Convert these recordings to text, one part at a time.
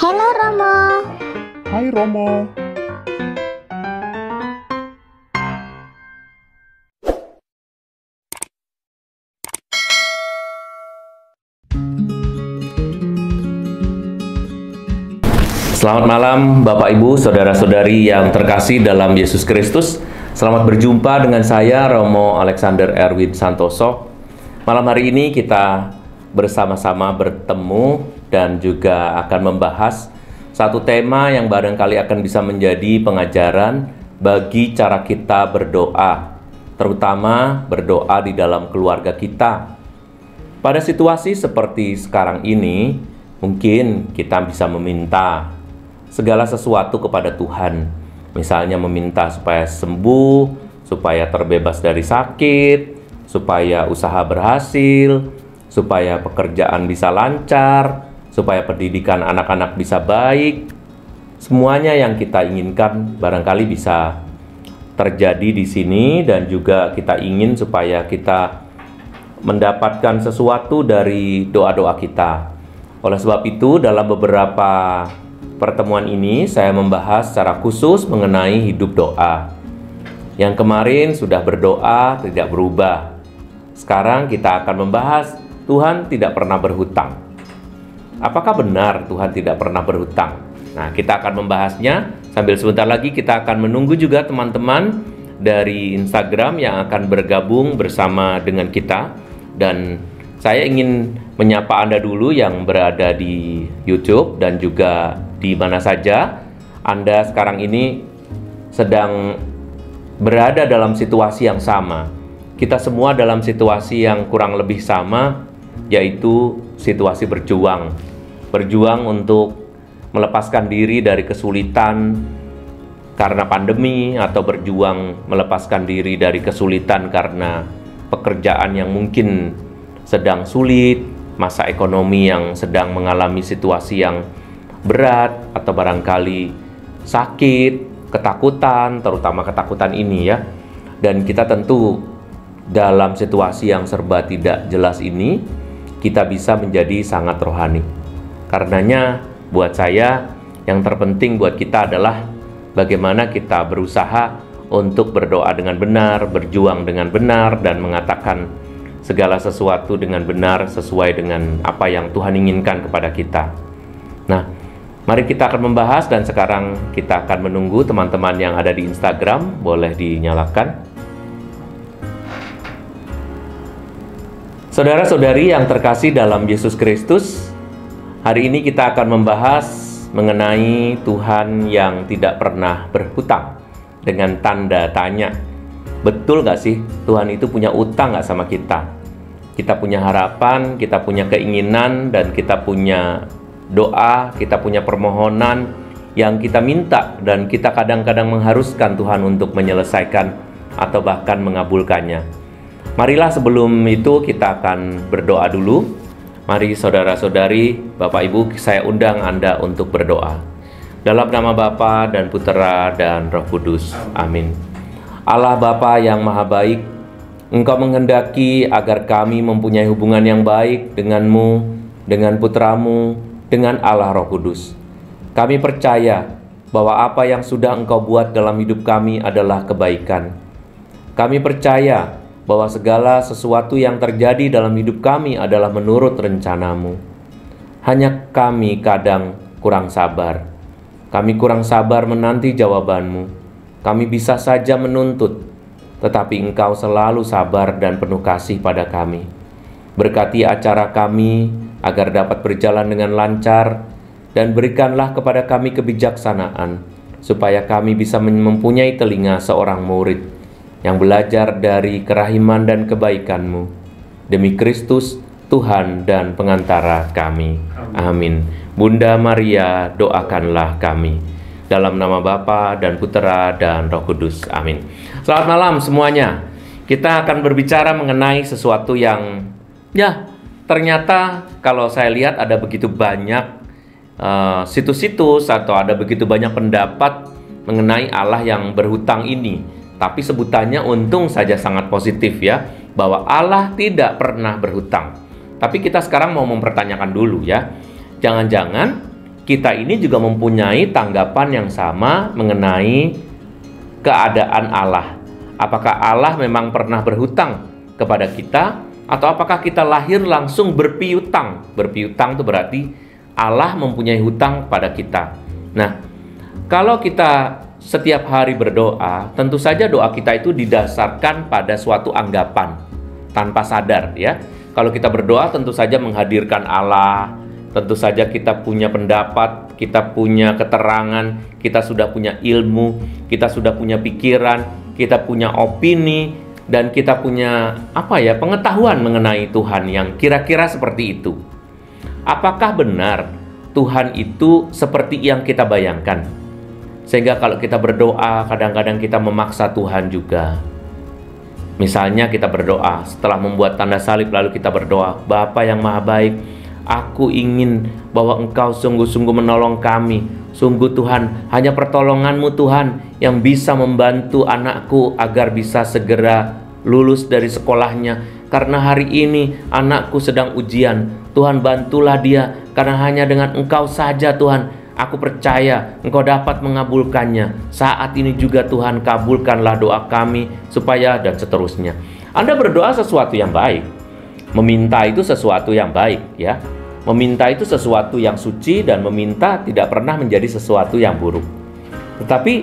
Halo Romo. Hai Romo. Selamat malam Bapak Ibu, Saudara-saudari yang terkasih dalam Yesus Kristus. Selamat berjumpa dengan saya Romo Alexander Erwin Santoso. Malam hari ini kita bersama-sama bertemu dan juga akan membahas satu tema yang barangkali akan bisa menjadi pengajaran bagi cara kita berdoa, terutama berdoa di dalam keluarga kita. Pada situasi seperti sekarang ini, mungkin kita bisa meminta segala sesuatu kepada Tuhan. Misalnya meminta supaya sembuh, supaya terbebas dari sakit, supaya usaha berhasil, supaya pekerjaan bisa lancar, supaya pendidikan anak-anak bisa baik. Semuanya yang kita inginkan barangkali bisa terjadi di sini, dan juga kita ingin supaya kita mendapatkan sesuatu dari doa-doa kita. Oleh sebab itu, dalam beberapa pertemuan ini saya membahas secara khusus mengenai hidup doa. Yang kemarin sudah berdoa tidak berubah. Sekarang kita akan membahas Tuhan tidak pernah berhutang. Apakah benar Tuhan tidak pernah berhutang? Nah, kita akan membahasnya. Sambil sebentar lagi kita akan menunggu juga teman-teman dari Instagram yang akan bergabung bersama dengan kita. Dan saya ingin menyapa Anda dulu yang berada di YouTube dan juga di mana saja Anda sekarang ini sedang berada dalam situasi yang sama. Kita semua dalam situasi yang kurang lebih sama, yaitu situasi berjuang. Berjuang untuk melepaskan diri dari kesulitan karena pandemi, atau berjuang melepaskan diri dari kesulitan karena pekerjaan yang mungkin sedang sulit, masa ekonomi yang sedang mengalami situasi yang berat, atau barangkali sakit, ketakutan, terutama ketakutan ini ya. Dan kita tentu dalam situasi yang serba tidak jelas ini, kita bisa menjadi sangat rohani. Karenanya buat saya yang terpenting buat kita adalah bagaimana kita berusaha untuk berdoa dengan benar, berjuang dengan benar, dan mengatakan segala sesuatu dengan benar sesuai dengan apa yang Tuhan inginkan kepada kita. Nah, mari kita akan membahas, dan sekarang kita akan menunggu teman-teman yang ada di Instagram. Boleh dinyalakan. Saudara-saudari yang terkasih dalam Yesus Kristus, hari ini kita akan membahas mengenai Tuhan yang tidak pernah berhutang, dengan tanda tanya. Betul gak sih Tuhan itu punya utang gak sama kita? Kita punya harapan, kita punya keinginan, dan kita punya doa, kita punya permohonan yang kita minta, dan kita kadang-kadang mengharuskan Tuhan untuk menyelesaikan atau bahkan mengabulkannya. Marilah sebelum itu kita akan berdoa dulu. Mari saudara-saudari, Bapak Ibu, saya undang Anda untuk berdoa. Dalam nama Bapa dan Putera dan Roh Kudus. Amin. Allah Bapa yang Maha Baik, Engkau menghendaki agar kami mempunyai hubungan yang baik dengan-Mu, dengan Putramu, dengan Allah Roh Kudus. Kami percaya bahwa apa yang sudah Engkau buat dalam hidup kami adalah kebaikan. Kami percaya bahwa segala sesuatu yang terjadi dalam hidup kami adalah menurut rencana-Mu. Hanya kami kadang kurang sabar. Kami kurang sabar menanti jawaban-Mu. Kami bisa saja menuntut, tetapi Engkau selalu sabar dan penuh kasih pada kami. Berkati acara kami agar dapat berjalan dengan lancar, dan berikanlah kepada kami kebijaksanaan, supaya kami bisa mempunyai telinga seorang murid yang belajar dari kerahiman dan kebaikan-Mu. Demi Kristus, Tuhan dan pengantara kami. Amin. Bunda Maria, doakanlah kami. Dalam nama Bapa dan Putera dan Roh Kudus. Amin. Selamat malam semuanya. Kita akan berbicara mengenai sesuatu yang ternyata kalau saya lihat ada begitu banyak situs-situs atau ada begitu banyak pendapat mengenai Allah yang berhutang ini. Tapi sebutannya untung saja sangat positif ya, bahwa Allah tidak pernah berhutang. Tapi kita sekarang mau mempertanyakan dulu ya. Jangan-jangan kita ini juga mempunyai tanggapan yang sama mengenai keadaan Allah. Apakah Allah memang pernah berhutang kepada kita, atau apakah kita lahir langsung berpiutang? Berpiutang itu berarti Allah mempunyai hutang pada kita. Nah, kalau kita setiap hari berdoa, tentu saja doa kita itu didasarkan pada suatu anggapan tanpa sadar, ya. Kalau kita berdoa tentu saja menghadirkan Allah, tentu saja kita punya pendapat, kita punya keterangan, kita sudah punya ilmu, kita sudah punya pikiran, kita punya opini, dan kita punya pengetahuan mengenai Tuhan yang kira-kira seperti itu. Apakah benar Tuhan itu seperti yang kita bayangkan? Sehingga kalau kita berdoa, kadang-kadang kita memaksa Tuhan juga. Misalnya kita berdoa, setelah membuat tanda salib lalu kita berdoa, Bapa yang Maha Baik, aku ingin bahwa Engkau sungguh-sungguh menolong kami. Sungguh Tuhan, hanya pertolongan-Mu Tuhan yang bisa membantu anakku agar bisa segera lulus dari sekolahnya. Karena hari ini anakku sedang ujian. Tuhan bantulah dia, karena hanya dengan Engkau saja Tuhan. Aku percaya Engkau dapat mengabulkannya. Saat ini juga Tuhan, kabulkanlah doa kami, supaya dan seterusnya. Anda berdoa sesuatu yang baik. Meminta itu sesuatu yang baik, ya. Meminta itu sesuatu yang suci, dan meminta tidak pernah menjadi sesuatu yang buruk. Tetapi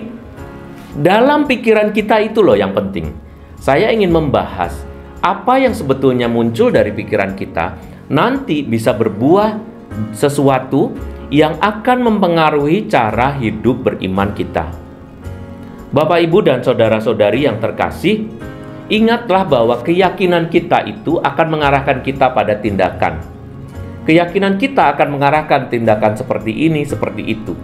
dalam pikiran kita itu loh yang penting. Saya ingin membahas apa yang sebetulnya muncul dari pikiran kita nanti bisa berbuah sesuatu yang akan mempengaruhi cara hidup beriman kita. Bapak, Ibu, dan saudara-saudari yang terkasih, ingatlah bahwa keyakinan kita itu akan mengarahkan kita pada tindakan. Keyakinan kita akan mengarahkan tindakan seperti ini, seperti itu.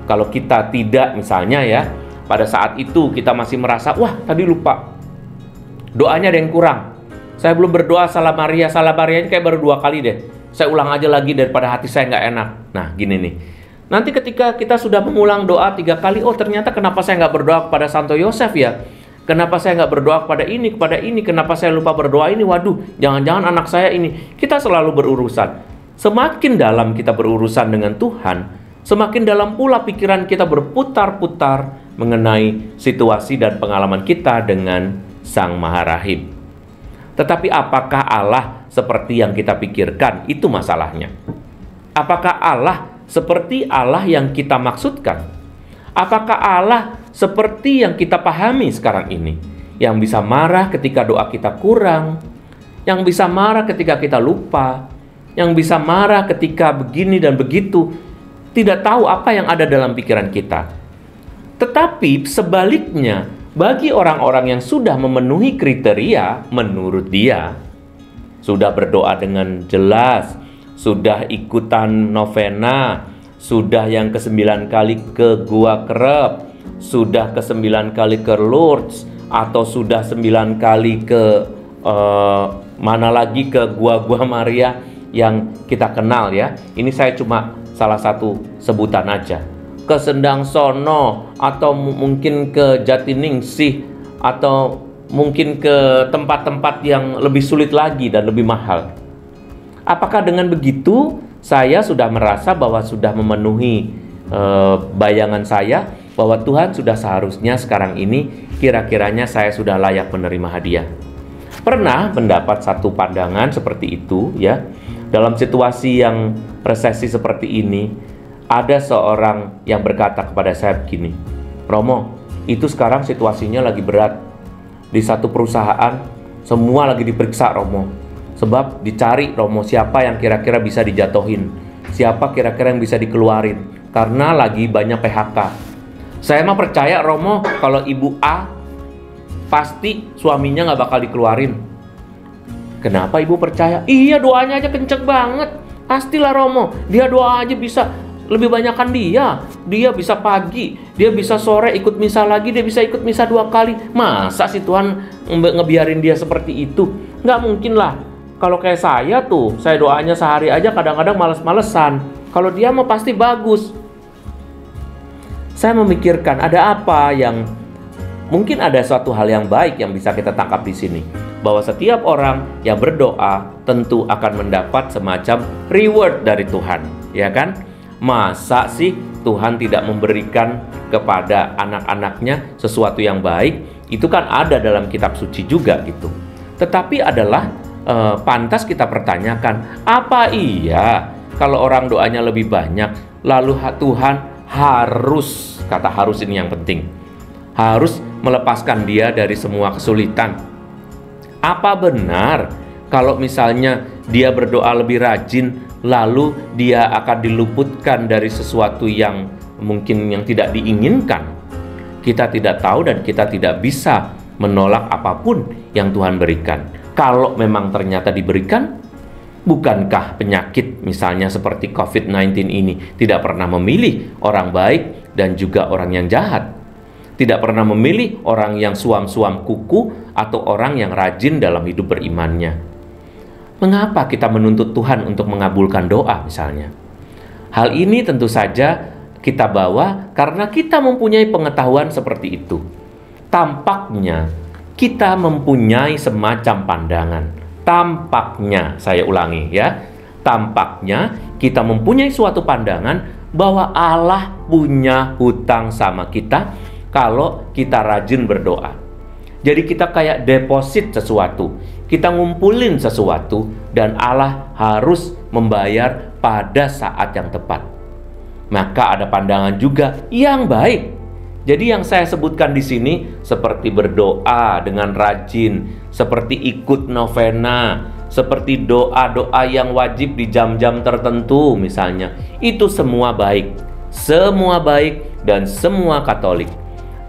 Kalau kita tidak, misalnya ya, pada saat itu kita masih merasa, wah tadi lupa, doanya ada yang kurang. Saya belum berdoa salam Maria ini kayak baru 2 kali deh. Saya ulang aja lagi daripada hati saya nggak enak. Nah, gini nih. Nanti ketika kita sudah mengulang doa 3 kali, oh ternyata kenapa saya nggak berdoa kepada Santo Yosef ya? Kenapa saya nggak berdoa kepada ini, kenapa saya lupa berdoa ini? Waduh, jangan-jangan anak saya ini. Kita selalu berurusan. Semakin dalam kita berurusan dengan Tuhan, semakin dalam pula pikiran kita berputar-putar mengenai situasi dan pengalaman kita dengan Sang Maha Rahim. Tetapi apakah Allah seperti yang kita pikirkan? Itu masalahnya. Apakah Allah seperti Allah yang kita maksudkan? Apakah Allah seperti yang kita pahami sekarang ini? Yang bisa marah ketika doa kita kurang, yang bisa marah ketika kita lupa, yang bisa marah ketika begini dan begitu, tidak tahu apa yang ada dalam pikiran kita. Tetapi sebaliknya, bagi orang-orang yang sudah memenuhi kriteria menurut dia, sudah berdoa dengan jelas, sudah ikutan novena, sudah yang ke-9 kali ke Gua Kerep, sudah ke-9 kali ke Lourdes, atau sudah 9 kali ke mana lagi, ke Gua Maria yang kita kenal ya. Ini saya cuma salah satu sebutan aja. Ke Sendang Sono, atau mungkin ke Jatiningsih, atau mungkin ke tempat-tempat yang lebih sulit lagi dan lebih mahal. Apakah dengan begitu saya sudah merasa bahwa sudah memenuhi bayangan saya bahwa Tuhan sudah seharusnya sekarang ini kira-kiranya saya sudah layak menerima hadiah? Pernah mendapat satu pandangan seperti itu ya. Dalam situasi yang resesi seperti ini, ada seorang yang berkata kepada saya begini, Romo, itu sekarang situasinya lagi berat. Di satu perusahaan, semua lagi diperiksa Romo. Sebab dicari Romo, siapa yang kira-kira bisa dijatuhin, siapa kira-kira yang bisa dikeluarin, karena lagi banyak PHK. Saya mah percaya Romo, kalau Ibu A, pasti suaminya nggak bakal dikeluarin. Kenapa Ibu percaya? Iya, doanya aja kenceng banget. Pastilah Romo, dia doa aja bisa lebih banyakkan dia bisa pagi, dia bisa sore ikut misa lagi, dia bisa ikut misa 2 kali. Masa sih Tuhan ngebiarin dia seperti itu? Nggak mungkin lah. Kalau kayak saya tuh, saya doanya sehari aja kadang-kadang males-malesan. Kalau dia mah pasti bagus. Saya memikirkan ada apa yang mungkin ada suatu hal yang baik yang bisa kita tangkap di sini, bahwa setiap orang yang berdoa tentu akan mendapat semacam reward dari Tuhan, ya kan? Masa sih Tuhan tidak memberikan kepada anak-anaknya sesuatu yang baik? Itu kan ada dalam kitab suci juga gitu. Tetapi adalah pantas kita pertanyakan, apa iya kalau orang doanya lebih banyak, lalu Tuhan harus, kata harus ini yang penting, harus melepaskan dia dari semua kesulitan? Apa benar kalau misalnya dia berdoa lebih rajin, lalu dia akan diluputkan dari sesuatu yang mungkin yang tidak diinginkan? Kita tidak tahu dan kita tidak bisa menolak apapun yang Tuhan berikan. Kalau memang ternyata diberikan, bukankah penyakit misalnya seperti COVID-19 ini tidak pernah memilih orang baik dan juga orang yang jahat? Tidak pernah memilih orang yang suam-suam kuku atau orang yang rajin dalam hidup berimannya. Mengapa kita menuntut Tuhan untuk mengabulkan doa misalnya? Hal ini tentu saja kita bawa karena kita mempunyai pengetahuan seperti itu. Tampaknya kita mempunyai semacam pandangan. Tampaknya, saya ulangi ya, tampaknya kita mempunyai suatu pandangan bahwa Allah punya hutang sama kita kalau kita rajin berdoa. Jadi kita kayak deposit sesuatu, kita ngumpulin sesuatu, dan Allah harus membayar pada saat yang tepat. Maka ada pandangan juga yang baik. Jadi yang saya sebutkan di sini seperti berdoa dengan rajin, seperti ikut novena, seperti doa-doa yang wajib di jam-jam tertentu misalnya, itu semua baik. Semua baik dan semua Katolik.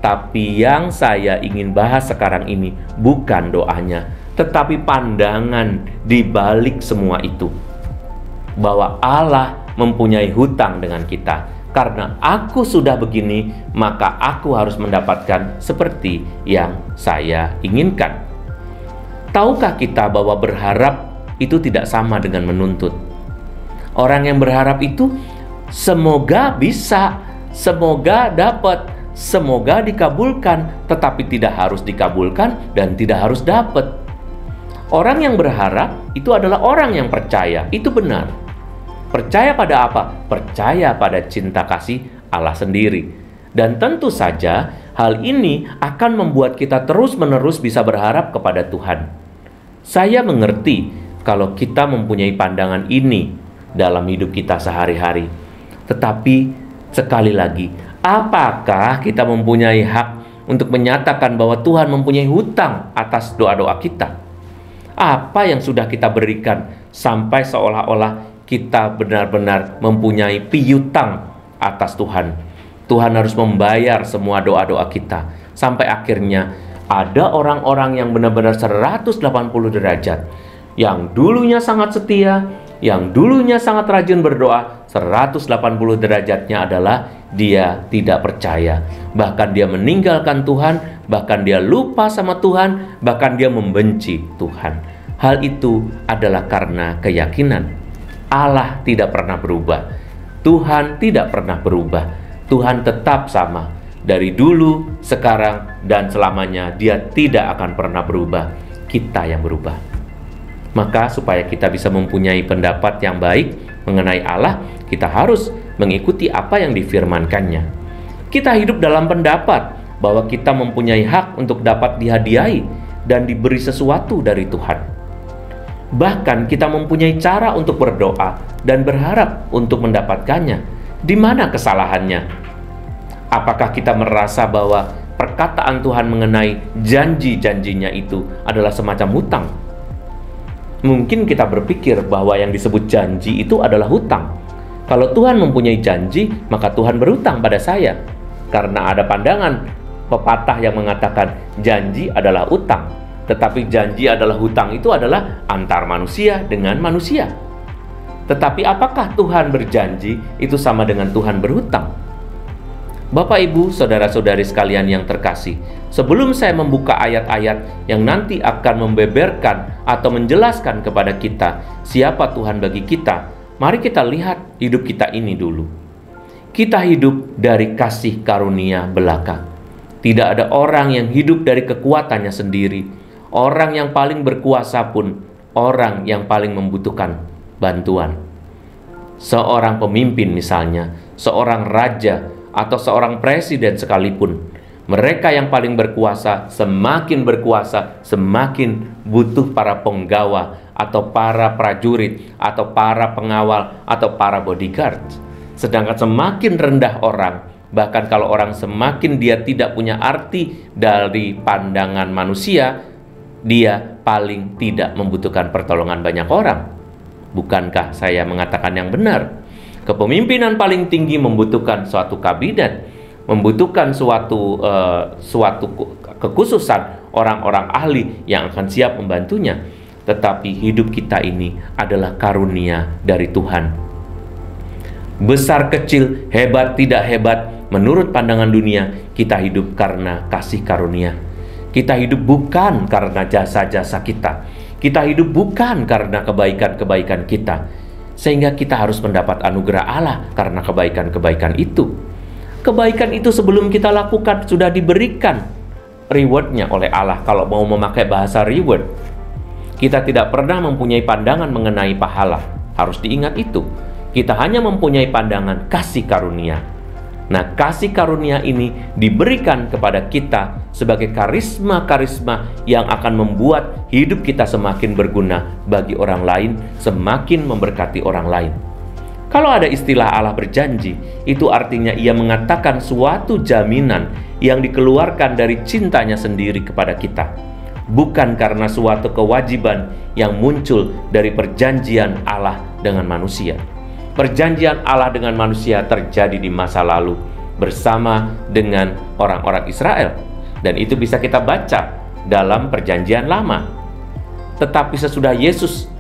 Tapi yang saya ingin bahas sekarang ini bukan doanya, tetapi pandangan di balik semua itu. Bahwa Allah mempunyai hutang dengan kita. Karena aku sudah begini, maka aku harus mendapatkan seperti yang saya inginkan. Tahukah kita bahwa berharap itu tidak sama dengan menuntut? Orang yang berharap itu semoga bisa, semoga dapat, semoga dikabulkan, tetapi tidak harus dikabulkan dan tidak harus dapat. Orang yang berharap itu adalah orang yang percaya, itu benar. Percaya pada apa? Percaya pada cinta kasih Allah sendiri. Dan tentu saja hal ini akan membuat kita terus-menerus bisa berharap kepada Tuhan. Saya mengerti kalau kita mempunyai pandangan ini dalam hidup kita sehari-hari. Tetapi sekali lagi, apakah kita mempunyai hak untuk menyatakan bahwa Tuhan mempunyai hutang atas doa-doa kita? Apa yang sudah kita berikan sampai seolah-olah kita benar-benar mempunyai piutang atas Tuhan? Tuhan harus membayar semua doa-doa kita. Sampai akhirnya ada orang-orang yang benar-benar 180 derajat. Yang dulunya sangat setia, yang dulunya sangat rajin berdoa, 180 derajatnya adalah dia tidak percaya. Bahkan dia meninggalkan Tuhan, bahkan dia lupa sama Tuhan, bahkan dia membenci Tuhan. Hal itu adalah karena keyakinan. Allah tidak pernah berubah. Tuhan tidak pernah berubah. Tuhan tetap sama. Dari dulu, sekarang, dan selamanya Dia tidak akan pernah berubah. Kita yang berubah. Maka supaya kita bisa mempunyai pendapat yang baik mengenai Allah, kita harus mengikuti apa yang difirmankannya. Kita hidup dalam pendapat bahwa kita mempunyai hak untuk dapat dihadiahi dan diberi sesuatu dari Tuhan. Bahkan kita mempunyai cara untuk berdoa dan berharap untuk mendapatkannya. Di mana kesalahannya? Apakah kita merasa bahwa perkataan Tuhan mengenai janji-janjinya itu adalah semacam hutang? Mungkin kita berpikir bahwa yang disebut janji itu adalah hutang. Kalau Tuhan mempunyai janji, maka Tuhan berhutang pada saya. Karena ada pandangan pepatah yang mengatakan janji adalah utang. Tetapi janji adalah hutang itu adalah antar manusia dengan manusia. Tetapi apakah Tuhan berjanji itu sama dengan Tuhan berhutang? Bapak, Ibu, saudara-saudari sekalian yang terkasih, sebelum saya membuka ayat-ayat yang nanti akan membeberkan atau menjelaskan kepada kita siapa Tuhan bagi kita, mari kita lihat hidup kita ini dulu. Kita hidup dari kasih karunia belaka. Tidak ada orang yang hidup dari kekuatannya sendiri. Orang yang paling berkuasa pun orang yang paling membutuhkan bantuan. Seorang pemimpin misalnya, seorang raja, atau seorang presiden sekalipun, mereka yang paling berkuasa, semakin butuh para penggawa, atau para prajurit, atau para pengawal, atau para bodyguard. Sedangkan semakin rendah orang, bahkan kalau orang semakin dia tidak punya arti dari pandangan manusia, dia paling tidak membutuhkan pertolongan banyak orang. Bukankah saya mengatakan yang benar? Kepemimpinan paling tinggi membutuhkan suatu kabinet, membutuhkan suatu kekhususan orang-orang ahli yang akan siap membantunya. Tetapi hidup kita ini adalah karunia dari Tuhan. Besar kecil, hebat tidak hebat, menurut pandangan dunia, kita hidup karena kasih karunia. Kita hidup bukan karena jasa-jasa kita. Kita hidup bukan karena kebaikan-kebaikan kita. Sehingga kita harus mendapat anugerah Allah karena kebaikan-kebaikan itu. Kebaikan itu sebelum kita lakukan sudah diberikan rewardnya oleh Allah. Kalau mau memakai bahasa reward, kita tidak pernah mempunyai pandangan mengenai pahala. Harus diingat itu. Kita hanya mempunyai pandangan kasih karunia. Nah, kasih karunia ini diberikan kepada kita sebagai karisma-karisma yang akan membuat hidup kita semakin berguna bagi orang lain, semakin memberkati orang lain. Kalau ada istilah Allah berjanji, itu artinya Ia mengatakan suatu jaminan yang dikeluarkan dari cintanya sendiri kepada kita, bukan karena suatu kewajiban yang muncul dari perjanjian Allah dengan manusia. Perjanjian Allah dengan manusia terjadi di masa lalu bersama dengan orang-orang Israel, dan itu bisa kita baca dalam perjanjian lama. Tetapi sesudah Yesus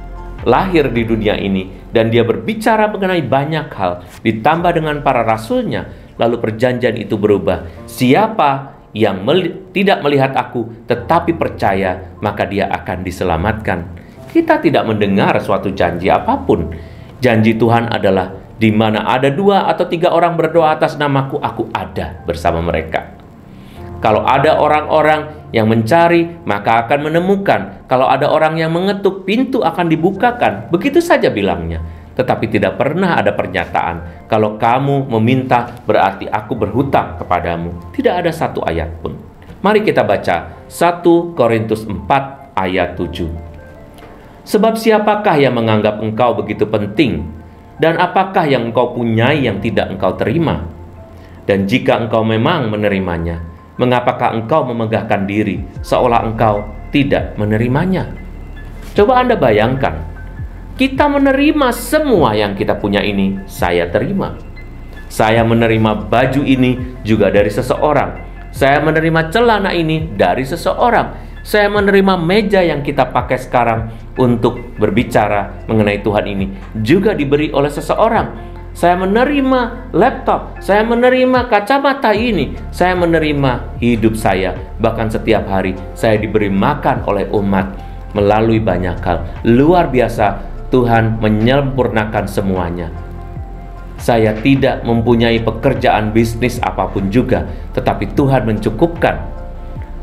lahir di dunia ini dan dia berbicara mengenai banyak hal, ditambah dengan para rasulnya, lalu perjanjian itu berubah. Siapa yang tidak melihat aku tetapi percaya, maka dia akan diselamatkan. Kita tidak mendengar suatu janji apapun. Janji Tuhan adalah di mana ada 2 atau 3 orang berdoa atas namaku, aku ada bersama mereka. Kalau ada orang-orang yang mencari, maka akan menemukan. Kalau ada orang yang mengetuk, pintu akan dibukakan. Begitu saja bilangnya. Tetapi tidak pernah ada pernyataan, kalau kamu meminta berarti aku berhutang kepadamu. Tidak ada satu ayat pun. Mari kita baca 1 Korintus 4 ayat 7. Sebab siapakah yang menganggap engkau begitu penting? Dan apakah yang engkau punyai yang tidak engkau terima? Dan jika engkau memang menerimanya, mengapakah engkau memegahkan diri seolah engkau tidak menerimanya? Coba Anda bayangkan, kita menerima semua yang kita punya ini, saya terima. Saya menerima baju ini juga dari seseorang. Saya menerima celana ini dari seseorang. Saya menerima meja yang kita pakai sekarang untuk berbicara mengenai Tuhan ini juga diberi oleh seseorang. Saya menerima laptop, saya menerima kacamata ini, saya menerima hidup saya. Bahkan setiap hari saya diberi makan oleh umat melalui banyak hal. Luar biasa, Tuhan menyempurnakan semuanya. Saya tidak mempunyai pekerjaan bisnis apapun juga, tetapi Tuhan mencukupkan.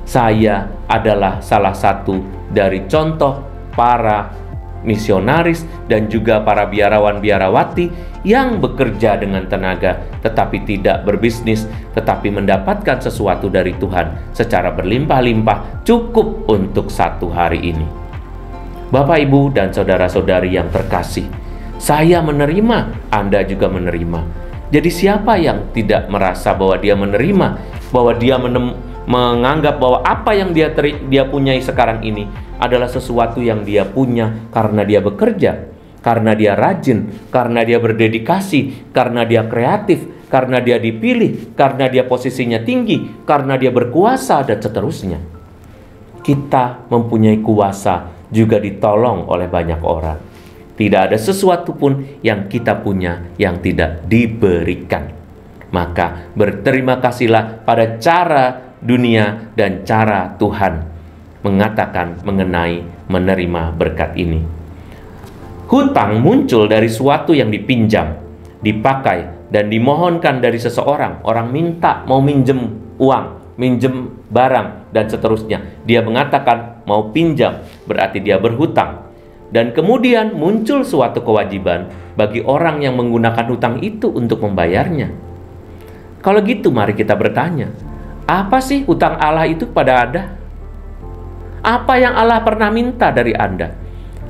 Saya adalah salah satu dari contoh para misionaris dan juga para biarawan-biarawati yang bekerja dengan tenaga tetapi tidak berbisnis, tetapi mendapatkan sesuatu dari Tuhan secara berlimpah-limpah, cukup untuk satu hari ini. Bapak, Ibu, dan saudara-saudari yang terkasih, saya menerima, Anda juga menerima. Jadi siapa yang tidak merasa bahwa dia menerima, bahwa dia menganggap bahwa apa yang dia punyai sekarang ini adalah sesuatu yang dia punya karena dia bekerja, karena dia rajin, karena dia berdedikasi, karena dia kreatif, karena dia dipilih, karena dia posisinya tinggi, karena dia berkuasa, dan seterusnya. Kita mempunyai kuasa juga ditolong oleh banyak orang. Tidak ada sesuatu pun yang kita punya yang tidak diberikan. Maka berterima kasihlah pada cara dunia dan cara Tuhan mengatakan mengenai menerima berkat ini. Hutang muncul dari suatu yang dipinjam, dipakai, dan dimohonkan dari seseorang. Orang minta mau minjem uang, minjem barang, dan seterusnya. Dia mengatakan mau pinjam, berarti dia berhutang. Dan kemudian muncul suatu kewajiban bagi orang yang menggunakan hutang itu untuk membayarnya. Kalau gitu mari kita bertanya, apa sih hutang Allah itu pada Anda? Apa yang Allah pernah minta dari Anda?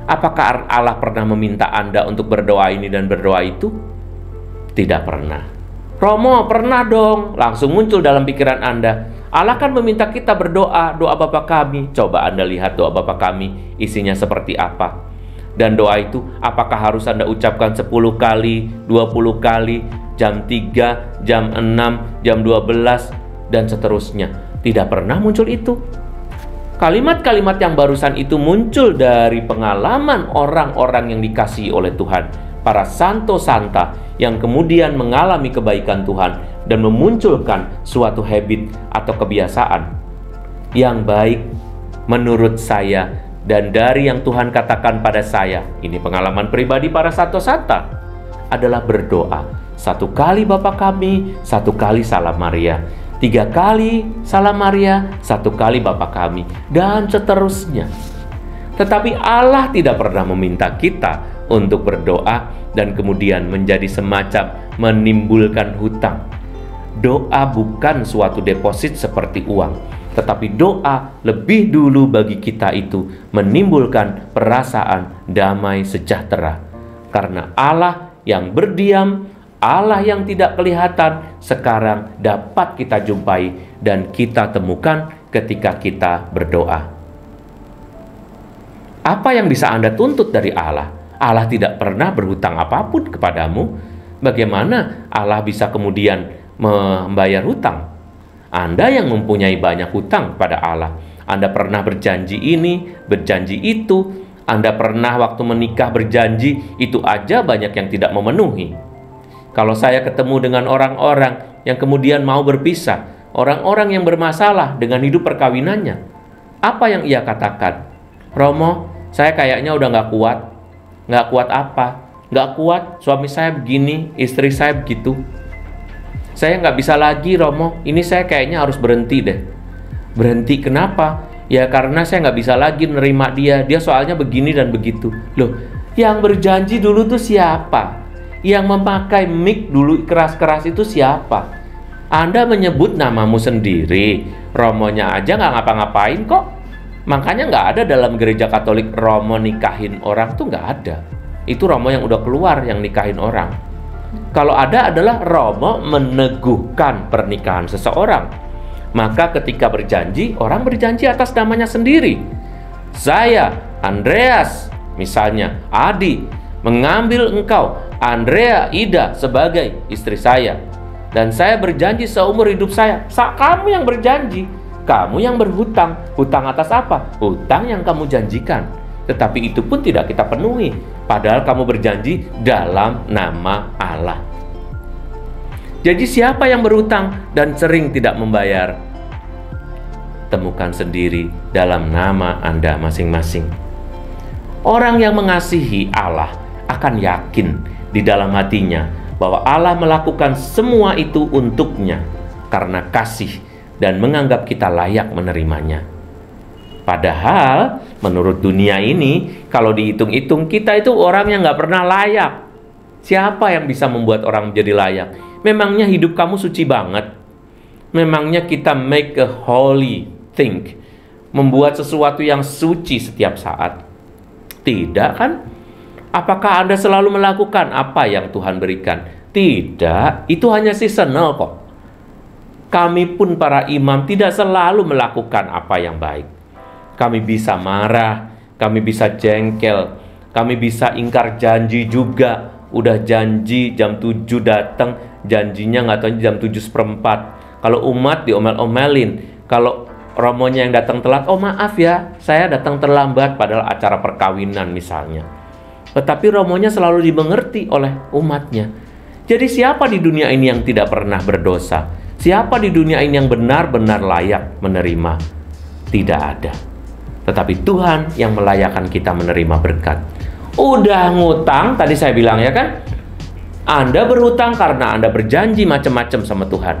Apakah Allah pernah meminta Anda untuk berdoa ini dan berdoa itu? Tidak pernah. Romo, pernah dong. Langsung muncul dalam pikiran Anda. Allah kan meminta kita berdoa, doa Bapa kami. Coba Anda lihat doa Bapa kami, isinya seperti apa. Dan doa itu, apakah harus Anda ucapkan 10 kali, 20 kali, jam 3, jam 6, jam 12, dan seterusnya? Tidak pernah muncul itu. Kalimat-kalimat yang barusan itu muncul dari pengalaman orang-orang yang dikasihi oleh Tuhan, para santo santa yang kemudian mengalami kebaikan Tuhan dan memunculkan suatu habit atau kebiasaan yang baik menurut saya dan dari yang Tuhan katakan pada saya. Ini pengalaman pribadi para santo santa adalah berdoa 1 kali Bapa kami, 1 kali Salam Maria, 3 kali Salam Maria, 1 kali Bapa kami, dan seterusnya. Tetapi Allah tidak pernah meminta kita untuk berdoa dan kemudian menjadi semacam menimbulkan hutang. Doa bukan suatu deposit seperti uang, tetapi doa lebih dulu bagi kita itu menimbulkan perasaan damai sejahtera. Karena Allah yang berdiam, Allah yang tidak kelihatan, sekarang dapat kita jumpai dan kita temukan ketika kita berdoa. Apa yang bisa Anda tuntut dari Allah? Allah tidak pernah berhutang apapun kepadamu. Bagaimana Allah bisa kemudian membayar hutang? Anda yang mempunyai banyak hutang pada Allah. Anda pernah berjanji ini, berjanji itu. Anda pernah waktu menikah berjanji, itu aja banyak yang tidak memenuhi. Kalau saya ketemu dengan orang-orang yang kemudian mau berpisah, orang-orang yang bermasalah dengan hidup perkawinannya, apa yang ia katakan? Romo, saya kayaknya udah gak kuat. Nggak kuat apa? Nggak kuat, suami saya begini, istri saya begitu. Saya nggak bisa lagi, Romo. Ini saya kayaknya harus berhenti deh. Berhenti kenapa? Ya karena saya nggak bisa lagi menerima dia. Dia soalnya begini dan begitu. Loh, yang berjanji dulu tuh siapa? Yang memakai mic dulu keras-keras itu siapa? Anda menyebut namamu sendiri. Romonya aja nggak ngapa-ngapain kok. Makanya nggak ada dalam gereja Katolik Romo nikahin orang tuh nggak ada. Itu Romo yang udah keluar yang nikahin orang. Kalau ada adalah Romo meneguhkan pernikahan seseorang. Maka ketika berjanji, orang berjanji atas namanya sendiri. Saya, Andreas, misalnya Adi, mengambil engkau, Andrea, Ida, sebagai istri saya. Dan saya berjanji seumur hidup saya. Kamu yang berjanji. Kamu yang berhutang. Hutang atas apa? Hutang yang kamu janjikan. Tetapi itu pun tidak kita penuhi. Padahal kamu berjanji dalam nama Allah. Jadi siapa yang berhutang dan sering tidak membayar? Temukan sendiri dalam nama Anda masing-masing. Orang yang mengasihi Allah akan yakin di dalam hatinya bahwa Allah melakukan semua itu untuknya karena kasih dan menganggap kita layak menerimanya. Padahal menurut dunia ini, kalau dihitung-hitung kita itu orang yang nggak pernah layak. Siapa yang bisa membuat orang menjadi layak? Memangnya hidup kamu suci banget? Memangnya kita make a holy thing, membuat sesuatu yang suci setiap saat? Tidak kan? Apakah Anda selalu melakukan apa yang Tuhan berikan? Tidak, itu hanya seasonal kok. Kami pun para imam tidak selalu melakukan apa yang baik. Kami bisa marah, kami bisa jengkel, kami bisa ingkar janji juga. Udah janji jam 7 datang, janjinya nggak tahu jam 7:04. Kalau umat diomel-omelin, kalau romonya yang datang telat, oh maaf ya, saya datang terlambat padahal acara perkawinan misalnya. Tetapi romonya selalu dimengerti oleh umatnya. Jadi siapa di dunia ini yang tidak pernah berdosa? Siapa di dunia ini yang benar-benar layak menerima? Tidak ada. Tetapi Tuhan yang melayakkan kita menerima berkat. Udah ngutang, tadi saya bilang ya kan? Anda berhutang karena Anda berjanji macam-macam sama Tuhan.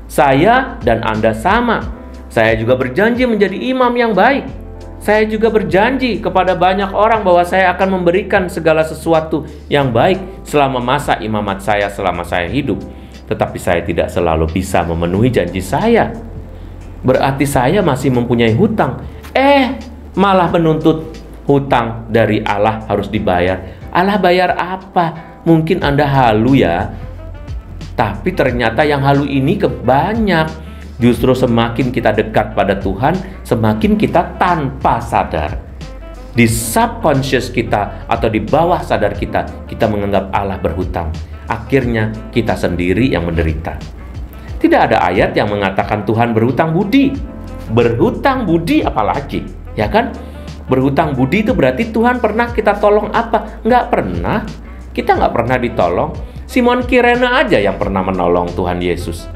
Saya dan Anda sama. Saya juga berjanji menjadi imam yang baik. Saya juga berjanji kepada banyak orang bahwa saya akan memberikan segala sesuatu yang baik selama masa imamat saya selama saya hidup. Tetapi saya tidak selalu bisa memenuhi janji saya. Berarti saya masih mempunyai hutang. Malah menuntut hutang dari Allah harus dibayar. Allah bayar apa? Mungkin Anda halu ya. Tapi ternyata yang halu ini banyak. Justru semakin kita dekat pada Tuhan, semakin kita tanpa sadar, di subconscious kita atau di bawah sadar kita, kita menganggap Allah berhutang. Akhirnya kita sendiri yang menderita. Tidak ada ayat yang mengatakan Tuhan berhutang budi. Berhutang budi apalagi, ya kan? Berhutang budi itu berarti Tuhan pernah kita tolong apa? Nggak pernah. Kita nggak pernah ditolong. Simon Kirene aja yang pernah menolong Tuhan Yesus.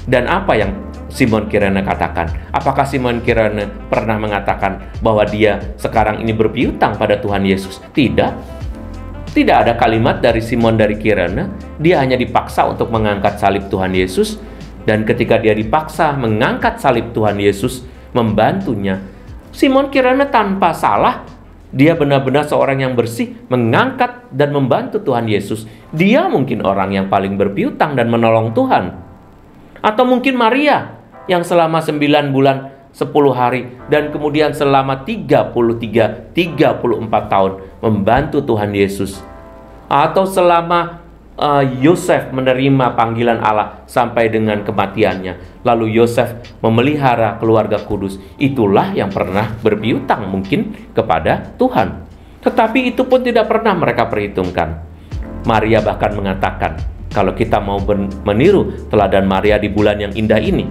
Dan apa yang Simon Kirene katakan? Apakah Simon Kirene pernah mengatakan bahwa dia sekarang ini berpiutang pada Tuhan Yesus? Tidak. Tidak ada kalimat dari Simon dari Kirene. Dia hanya dipaksa untuk mengangkat salib Tuhan Yesus. Dan ketika dia dipaksa mengangkat salib Tuhan Yesus, membantunya, Simon Kirene tanpa salah, dia benar-benar seorang yang bersih, mengangkat dan membantu Tuhan Yesus. Dia mungkin orang yang paling berpiutang dan menolong Tuhan. Atau mungkin Maria, yang selama 9 bulan 10 hari dan kemudian selama 34 tahun membantu Tuhan Yesus. Atau selama Yosef menerima panggilan Allah sampai dengan kematiannya, lalu Yosef memelihara keluarga kudus. Itulah yang pernah berpiutang mungkin kepada Tuhan. Tetapi itu pun tidak pernah mereka perhitungkan. Maria bahkan mengatakan, kalau kita mau meniru teladan Maria di bulan yang indah ini,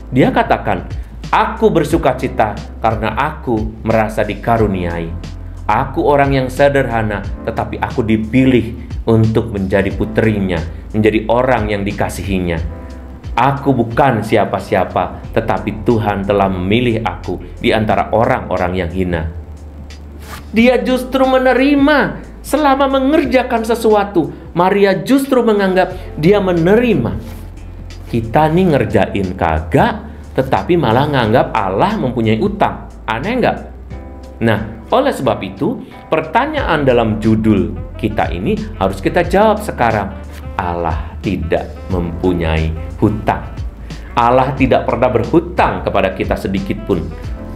dia katakan, aku bersukacita karena aku merasa dikaruniai. Aku orang yang sederhana, tetapi aku dipilih untuk menjadi puterinya, menjadi orang yang dikasihinya. Aku bukan siapa-siapa, tetapi Tuhan telah memilih aku di antara orang-orang yang hina. Dia justru menerima selama mengerjakan sesuatu. Maria justru menganggap dia menerima. Kita nih ngerjain kagak, tetapi malah nganggap Allah mempunyai utang. Aneh nggak? Nah, oleh sebab itu, pertanyaan dalam judul kita ini harus kita jawab sekarang. Allah tidak mempunyai hutang. Allah tidak pernah berhutang kepada kita sedikit pun.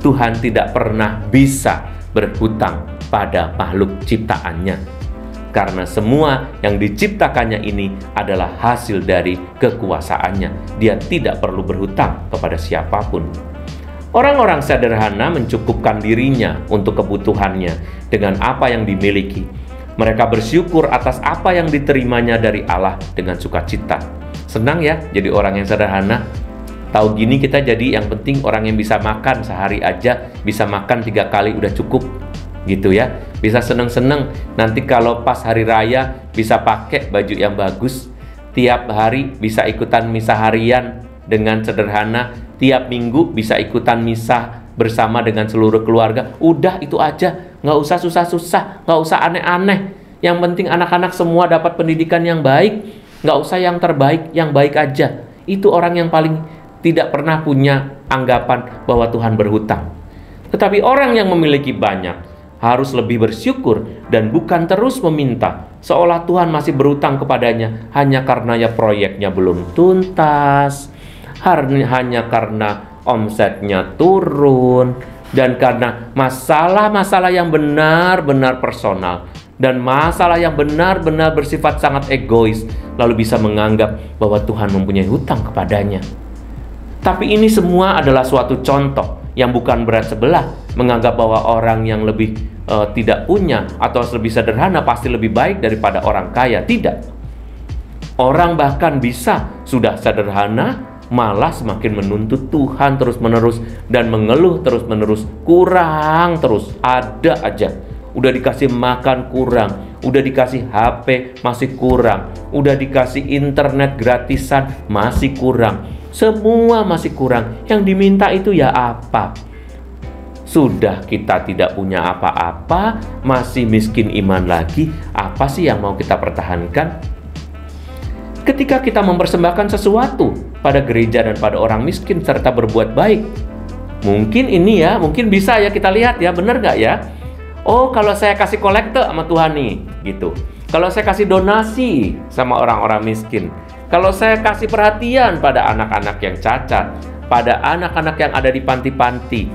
Tuhan tidak pernah bisa berhutang pada makhluk ciptaannya. Karena semua yang diciptakannya ini adalah hasil dari kekuasaannya. Dia tidak perlu berhutang kepada siapapun. Orang-orang sederhana mencukupkan dirinya untuk kebutuhannya dengan apa yang dimiliki. Mereka bersyukur atas apa yang diterimanya dari Allah dengan sukacita. Senang ya jadi orang yang sederhana. Tahu gini kita jadi yang penting orang yang bisa makan sehari aja, bisa makan 3 kali udah cukup. Gitu ya. Bisa seneng-seneng. Nanti kalau pas hari raya bisa pakai baju yang bagus. Tiap hari bisa ikutan misa harian dengan sederhana. Tiap minggu bisa ikutan misa bersama dengan seluruh keluarga. Udah itu aja, nggak usah susah-susah, nggak usah aneh-aneh. Yang penting anak-anak semua dapat pendidikan yang baik. Nggak usah yang terbaik, yang baik aja. Itu orang yang paling tidak pernah punya anggapan bahwa Tuhan berhutang. Tetapi orang yang memiliki banyak harus lebih bersyukur dan bukan terus meminta seolah Tuhan masih berhutang kepadanya hanya karena ya proyeknya belum tuntas, hanya karena omsetnya turun, dan karena masalah-masalah yang benar-benar personal dan masalah yang benar-benar bersifat sangat egois, lalu bisa menganggap bahwa Tuhan mempunyai hutang kepadanya. Tapi ini semua adalah suatu contoh yang bukan berat sebelah menganggap bahwa orang yang lebih tidak punya atau lebih sederhana pasti lebih baik daripada orang kaya. Tidak. Orang bahkan bisa sudah sederhana malah semakin menuntut Tuhan terus-menerus dan mengeluh terus-menerus, kurang terus, ada aja. Udah dikasih makan kurang, udah dikasih HP masih kurang, udah dikasih internet gratisan masih kurang. Semua masih kurang. Yang diminta itu ya apa? Sudah kita tidak punya apa-apa, masih miskin iman lagi, apa sih yang mau kita pertahankan? Ketika kita mempersembahkan sesuatu pada gereja dan pada orang miskin serta berbuat baik, Mungkin ini ya, mungkin bisa ya kita lihat ya, bener nggak ya? Oh, kalau saya kasih kolekte sama Tuhan nih, gitu. Kalau saya kasih donasi sama orang-orang miskin, kalau saya kasih perhatian pada anak-anak yang cacat, pada anak-anak yang ada di panti-panti,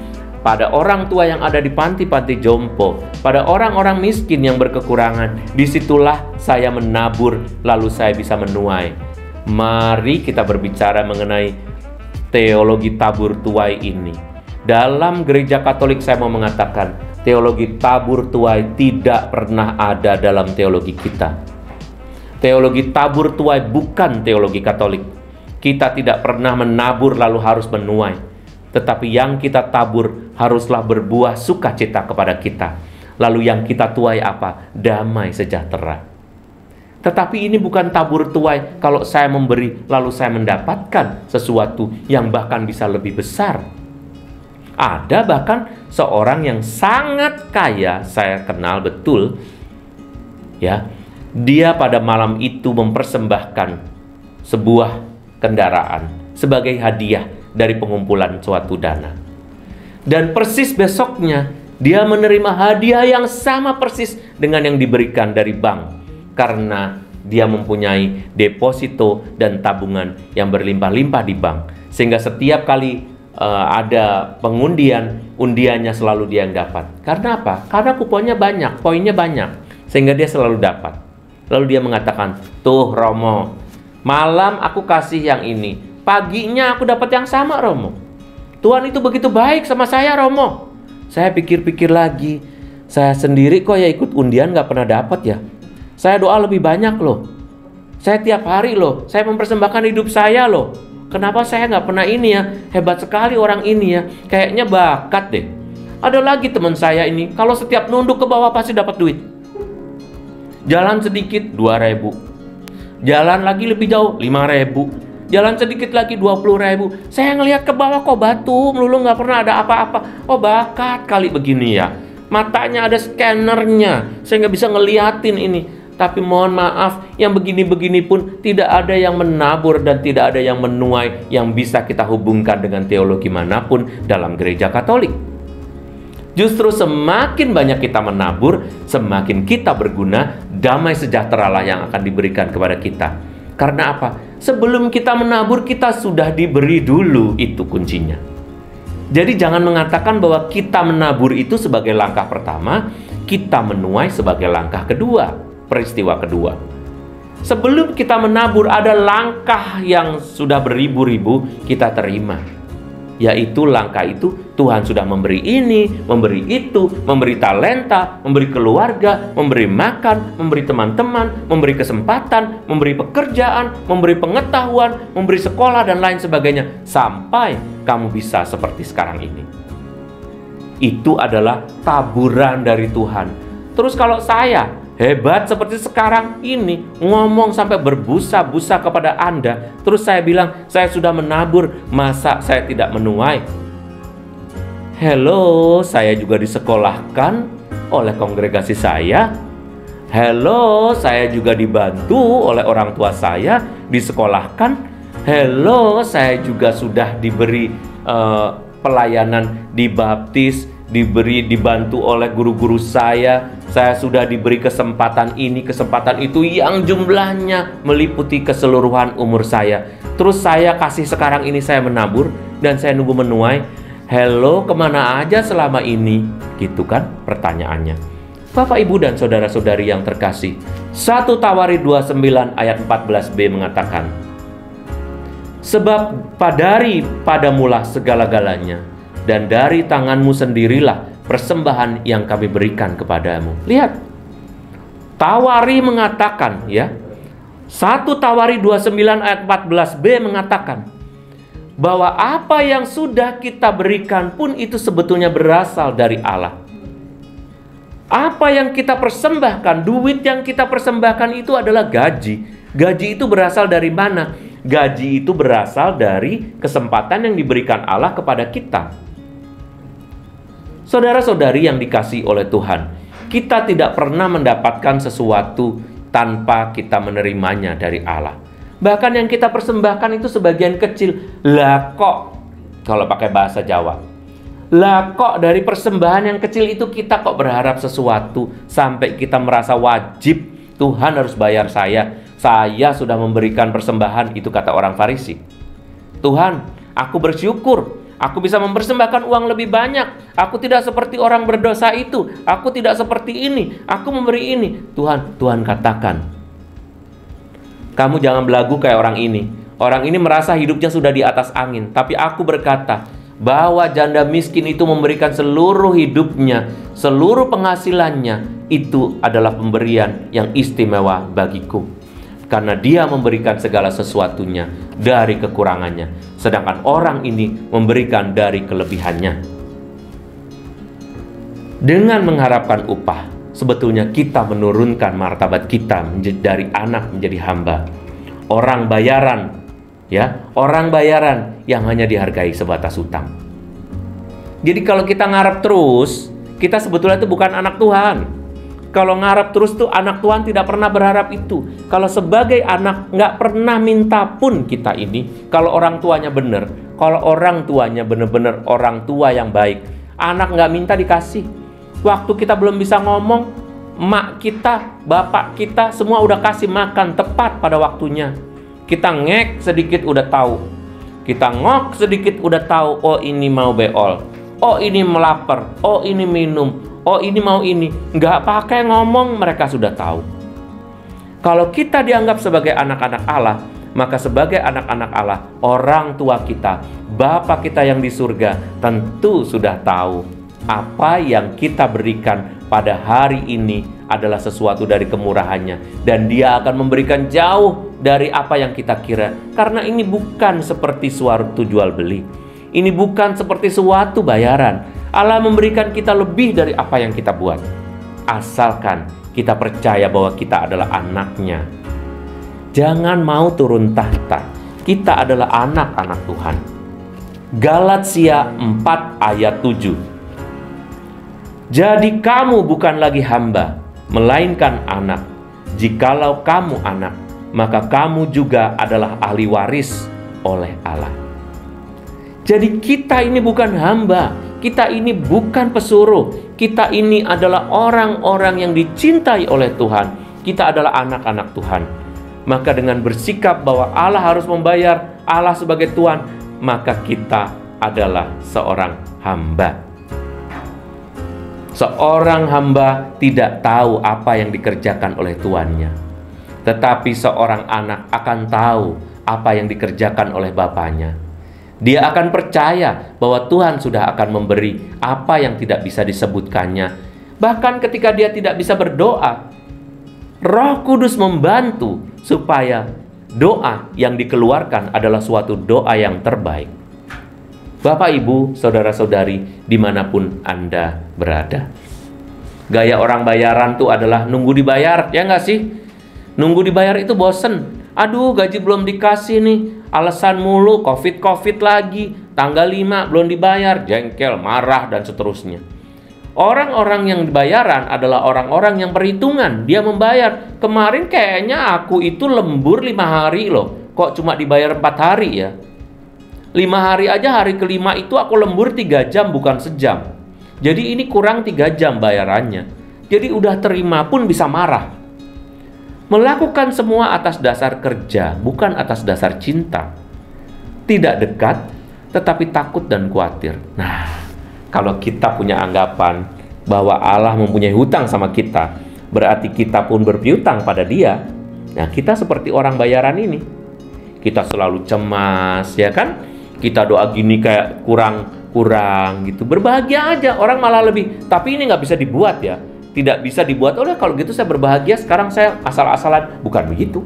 pada orang tua yang ada di panti-panti jompo, pada orang-orang miskin yang berkekurangan, disitulah saya menabur, lalu saya bisa menuai. Mari kita berbicara mengenai teologi tabur tuai ini. Dalam gereja Katolik saya mau mengatakan, teologi tabur tuai tidak pernah ada dalam teologi kita. Teologi tabur tuai bukan teologi Katolik. Kita tidak pernah menabur lalu harus menuai. Tetapi yang kita tabur haruslah berbuah sukacita kepada kita. Lalu yang kita tuai apa? Damai sejahtera. Tetapi ini bukan tabur tuai kalau saya memberi lalu saya mendapatkan sesuatu yang bahkan bisa lebih besar. Ada bahkan seorang yang sangat kaya, saya kenal betul, ya. Dia pada malam itu mempersembahkan sebuah kendaraan sebagai hadiah dari pengumpulan suatu dana. Dan persis besoknya dia menerima hadiah yang sama persis dengan yang diberikan dari bank, karena dia mempunyai deposito dan tabungan yang berlimpah-limpah di bank, sehingga setiap kali ada pengundian, undiannya selalu dia yang dapat. Karena apa? Karena kuponnya banyak, poinnya banyak, sehingga dia selalu dapat. Lalu dia mengatakan, tuh Romo, malam aku kasih yang ini, paginya aku dapat yang sama Romo. Tuhan itu begitu baik sama saya Romo. Saya pikir-pikir lagi, saya sendiri kok ya ikut undian gak pernah dapat ya. Saya doa lebih banyak loh. Saya tiap hari loh, saya mempersembahkan hidup saya loh. Kenapa saya nggak pernah ini ya? Hebat sekali orang ini ya. Kayaknya bakat deh. Ada lagi teman saya ini, kalau setiap nunduk ke bawah pasti dapat duit. Jalan sedikit 2.000. Jalan lagi lebih jauh 5.000. Jalan sedikit lagi 20.000. Saya ngelihat ke bawah kok batu melulu, nggak pernah ada apa-apa. Oh bakat kali begini ya. Matanya ada scannernya, saya nggak bisa ngeliatin ini. Tapi mohon maaf, yang begini-begini pun tidak ada yang menabur dan tidak ada yang menuai yang bisa kita hubungkan dengan teologi manapun dalam gereja Katolik. Justru semakin banyak kita menabur, semakin kita berguna, damai sejahtera lah yang akan diberikan kepada kita. Karena apa? Sebelum kita menabur, kita sudah diberi dulu, itu kuncinya. Jadi jangan mengatakan bahwa kita menabur itu sebagai langkah pertama, kita menuai sebagai langkah kedua. Peristiwa kedua, sebelum kita menabur ada langkah yang sudah beribu-ribu kita terima, yaitu langkah itu Tuhan sudah memberi ini, memberi itu, memberi talenta, memberi keluarga, memberi makan, memberi teman-teman, memberi kesempatan, memberi pekerjaan, memberi pengetahuan, memberi sekolah dan lain sebagainya, sampai kamu bisa seperti sekarang ini. Itu adalah taburan dari Tuhan. Terus kalau saya hebat seperti sekarang ini, ngomong sampai berbusa-busa kepada Anda, terus saya bilang saya sudah menabur, masa saya tidak menuai? Hello, saya juga disekolahkan oleh kongregasi saya. Hello, saya juga dibantu oleh orang tua saya, disekolahkan. Hello, saya juga sudah diberi pelayanan dibaptis, dibantu oleh guru-guru saya sudah diberi kesempatan ini, kesempatan itu yang jumlahnya meliputi keseluruhan umur saya. Terus saya kasih sekarang ini, saya menabur dan saya nunggu menuai. Hello, kemana aja selama ini? Gitu kan pertanyaannya. Bapak, Ibu, dan saudara-saudari yang terkasih, 1 Tawari 29 ayat 14b mengatakan, sebab padamulah segala-galanya, dan dari tanganmu sendirilah persembahan yang kami berikan kepadamu. Lihat, Tawari mengatakan ya, 1 Tawari 29 ayat 14b mengatakan bahwa apa yang sudah kita berikan pun itu sebetulnya berasal dari Allah. Apa yang kita persembahkan, duit yang kita persembahkan itu adalah gaji. Gaji itu berasal dari mana? Gaji itu berasal dari kesempatan yang diberikan Allah kepada kita. Saudara-saudari yang dikasihi oleh Tuhan, kita tidak pernah mendapatkan sesuatu tanpa kita menerimanya dari Allah. Bahkan yang kita persembahkan itu sebagian kecil. Lah kok, kalau pakai bahasa Jawa, Lah kok dari persembahan yang kecil itu kita kok berharap sesuatu sampai kita merasa wajib Tuhan harus bayar saya. Saya sudah memberikan persembahan, itu kata orang Farisi. Tuhan, aku bersyukur, aku bisa mempersembahkan uang lebih banyak. Aku tidak seperti orang berdosa itu. Aku tidak seperti ini. Aku memberi ini. Tuhan katakan, kamu jangan belagu kayak orang ini. Orang ini merasa hidupnya sudah di atas angin. Tapi aku berkata bahwa janda miskin itu memberikan seluruh hidupnya, seluruh penghasilannya. Itu adalah pemberian yang istimewa bagiku, karena dia memberikan segala sesuatunya dari kekurangannya, sedangkan orang ini memberikan dari kelebihannya. Dengan mengharapkan upah, sebetulnya kita menurunkan martabat kita dari anak menjadi hamba. Orang bayaran, orang bayaran yang hanya dihargai sebatas hutang. Jadi kalau kita ngarep terus, kita sebetulnya itu bukan anak Tuhan. Kalau ngarep terus tuh anak Tuhan tidak pernah berharap itu. Kalau sebagai anak nggak pernah minta pun kita ini. Kalau orang tuanya benar, kalau orang tuanya benar-benar orang tua yang baik, anak nggak minta dikasih. Waktu kita belum bisa ngomong, mak kita, bapak kita semua udah kasih makan tepat pada waktunya. Kita ngek sedikit udah tahu. Kita ngok sedikit udah tahu, oh ini mau beol, oh ini melapar, oh ini minum, oh ini mau ini. Nggak pakai ngomong mereka sudah tahu. Kalau kita dianggap sebagai anak-anak Allah, maka sebagai anak-anak Allah, orang tua kita, Bapa kita yang di surga tentu sudah tahu apa yang kita berikan pada hari ini adalah sesuatu dari kemurahannya, dan Dia akan memberikan jauh dari apa yang kita kira. Karena ini bukan seperti suatu jual beli, ini bukan seperti suatu bayaran. Allah memberikan kita lebih dari apa yang kita buat, asalkan kita percaya bahwa kita adalah anaknya. Jangan mau turun tahta, kita adalah anak-anak Tuhan. Galatia 4 ayat 7. Jadi kamu bukan lagi hamba, melainkan anak. Jikalau kamu anak, maka kamu juga adalah ahli waris oleh Allah. Jadi kita ini bukan hamba, kita ini bukan pesuruh, kita ini adalah orang-orang yang dicintai oleh Tuhan. Kita adalah anak-anak Tuhan. Maka dengan bersikap bahwa Allah harus membayar, Allah sebagai Tuhan, maka kita adalah seorang hamba. Seorang hamba tidak tahu apa yang dikerjakan oleh tuannya, tetapi seorang anak akan tahu apa yang dikerjakan oleh bapaknya. Dia akan percaya bahwa Tuhan sudah akan memberi apa yang tidak bisa disebutkannya. Bahkan ketika dia tidak bisa berdoa, Roh Kudus membantu supaya doa yang dikeluarkan adalah suatu doa yang terbaik. Bapak, Ibu, saudara-saudari, dimanapun Anda berada. Gaya orang bayaran tuh adalah nunggu dibayar, ya nggak sih? Nunggu dibayar itu bosen. Aduh, gaji belum dikasih nih, alasan mulu, covid lagi, tanggal 5 belum dibayar, jengkel, marah, dan seterusnya. Orang-orang yang bayaran adalah orang-orang yang perhitungan. Dia membayar, kemarin kayaknya aku itu lembur 5 hari loh, kok cuma dibayar 4 hari ya? 5 hari aja, hari kelima itu aku lembur 3 jam bukan sejam. Jadi ini kurang 3 jam bayarannya. Jadi udah terima pun bisa marah. Melakukan semua atas dasar kerja, bukan atas dasar cinta. Tidak dekat, tetapi takut dan khawatir. Nah, kalau kita punya anggapan bahwa Allah mempunyai hutang sama kita, berarti kita pun berpiutang pada Dia. Nah, kita seperti orang bayaran ini. Kita selalu cemas, ya kan? Kita doa gini kayak kurang gitu. Berbahagia aja, orang malah lebih. Tapi ini nggak bisa dibuat ya. Tidak bisa dibuat, oleh kalau gitu saya berbahagia, sekarang saya asal-asalan. Bukan begitu.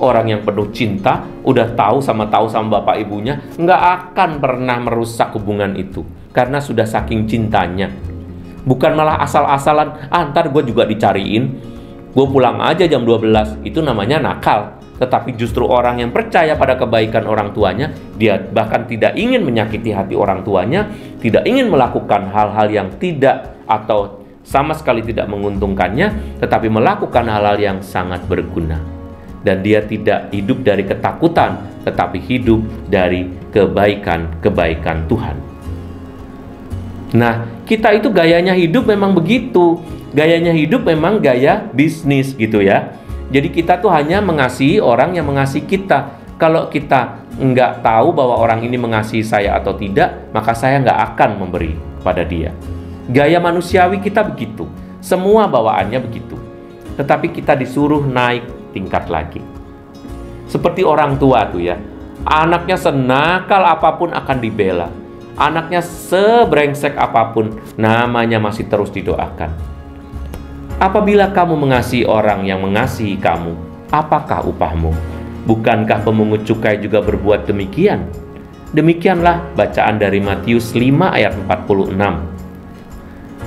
Orang yang penuh cinta, udah tahu sama bapak ibunya, nggak akan pernah merusak hubungan itu. Karena sudah saking cintanya. Bukan malah asal-asalan, ntar gue juga dicariin, gue pulang aja jam 12. Itu namanya nakal. Tetapi justru orang yang percaya pada kebaikan orang tuanya, dia bahkan tidak ingin menyakiti hati orang tuanya, tidak ingin melakukan hal-hal yang tidak atau sama sekali tidak menguntungkannya, tetapi melakukan hal-hal yang sangat berguna. Dan dia tidak hidup dari ketakutan, tetapi hidup dari kebaikan-kebaikan Tuhan. Nah, kita itu gayanya hidup memang begitu. Gayanya hidup memang gaya bisnis gitu ya. Jadi kita tuh hanya mengasihi orang yang mengasihi kita. Kalau kita nggak tahu bahwa orang ini mengasihi saya atau tidak, maka saya nggak akan memberi pada dia. Gaya manusiawi kita begitu. Semua bawaannya begitu. Tetapi kita disuruh naik tingkat lagi. Seperti orang tua tuh ya. Anaknya senakal apapun akan dibela. Anaknya sebrengsek apapun, namanya masih terus didoakan. Apabila kamu mengasihi orang yang mengasihi kamu, apakah upahmu? Bukankah pemungut cukai juga berbuat demikian? Demikianlah bacaan dari Matius 5 ayat 46.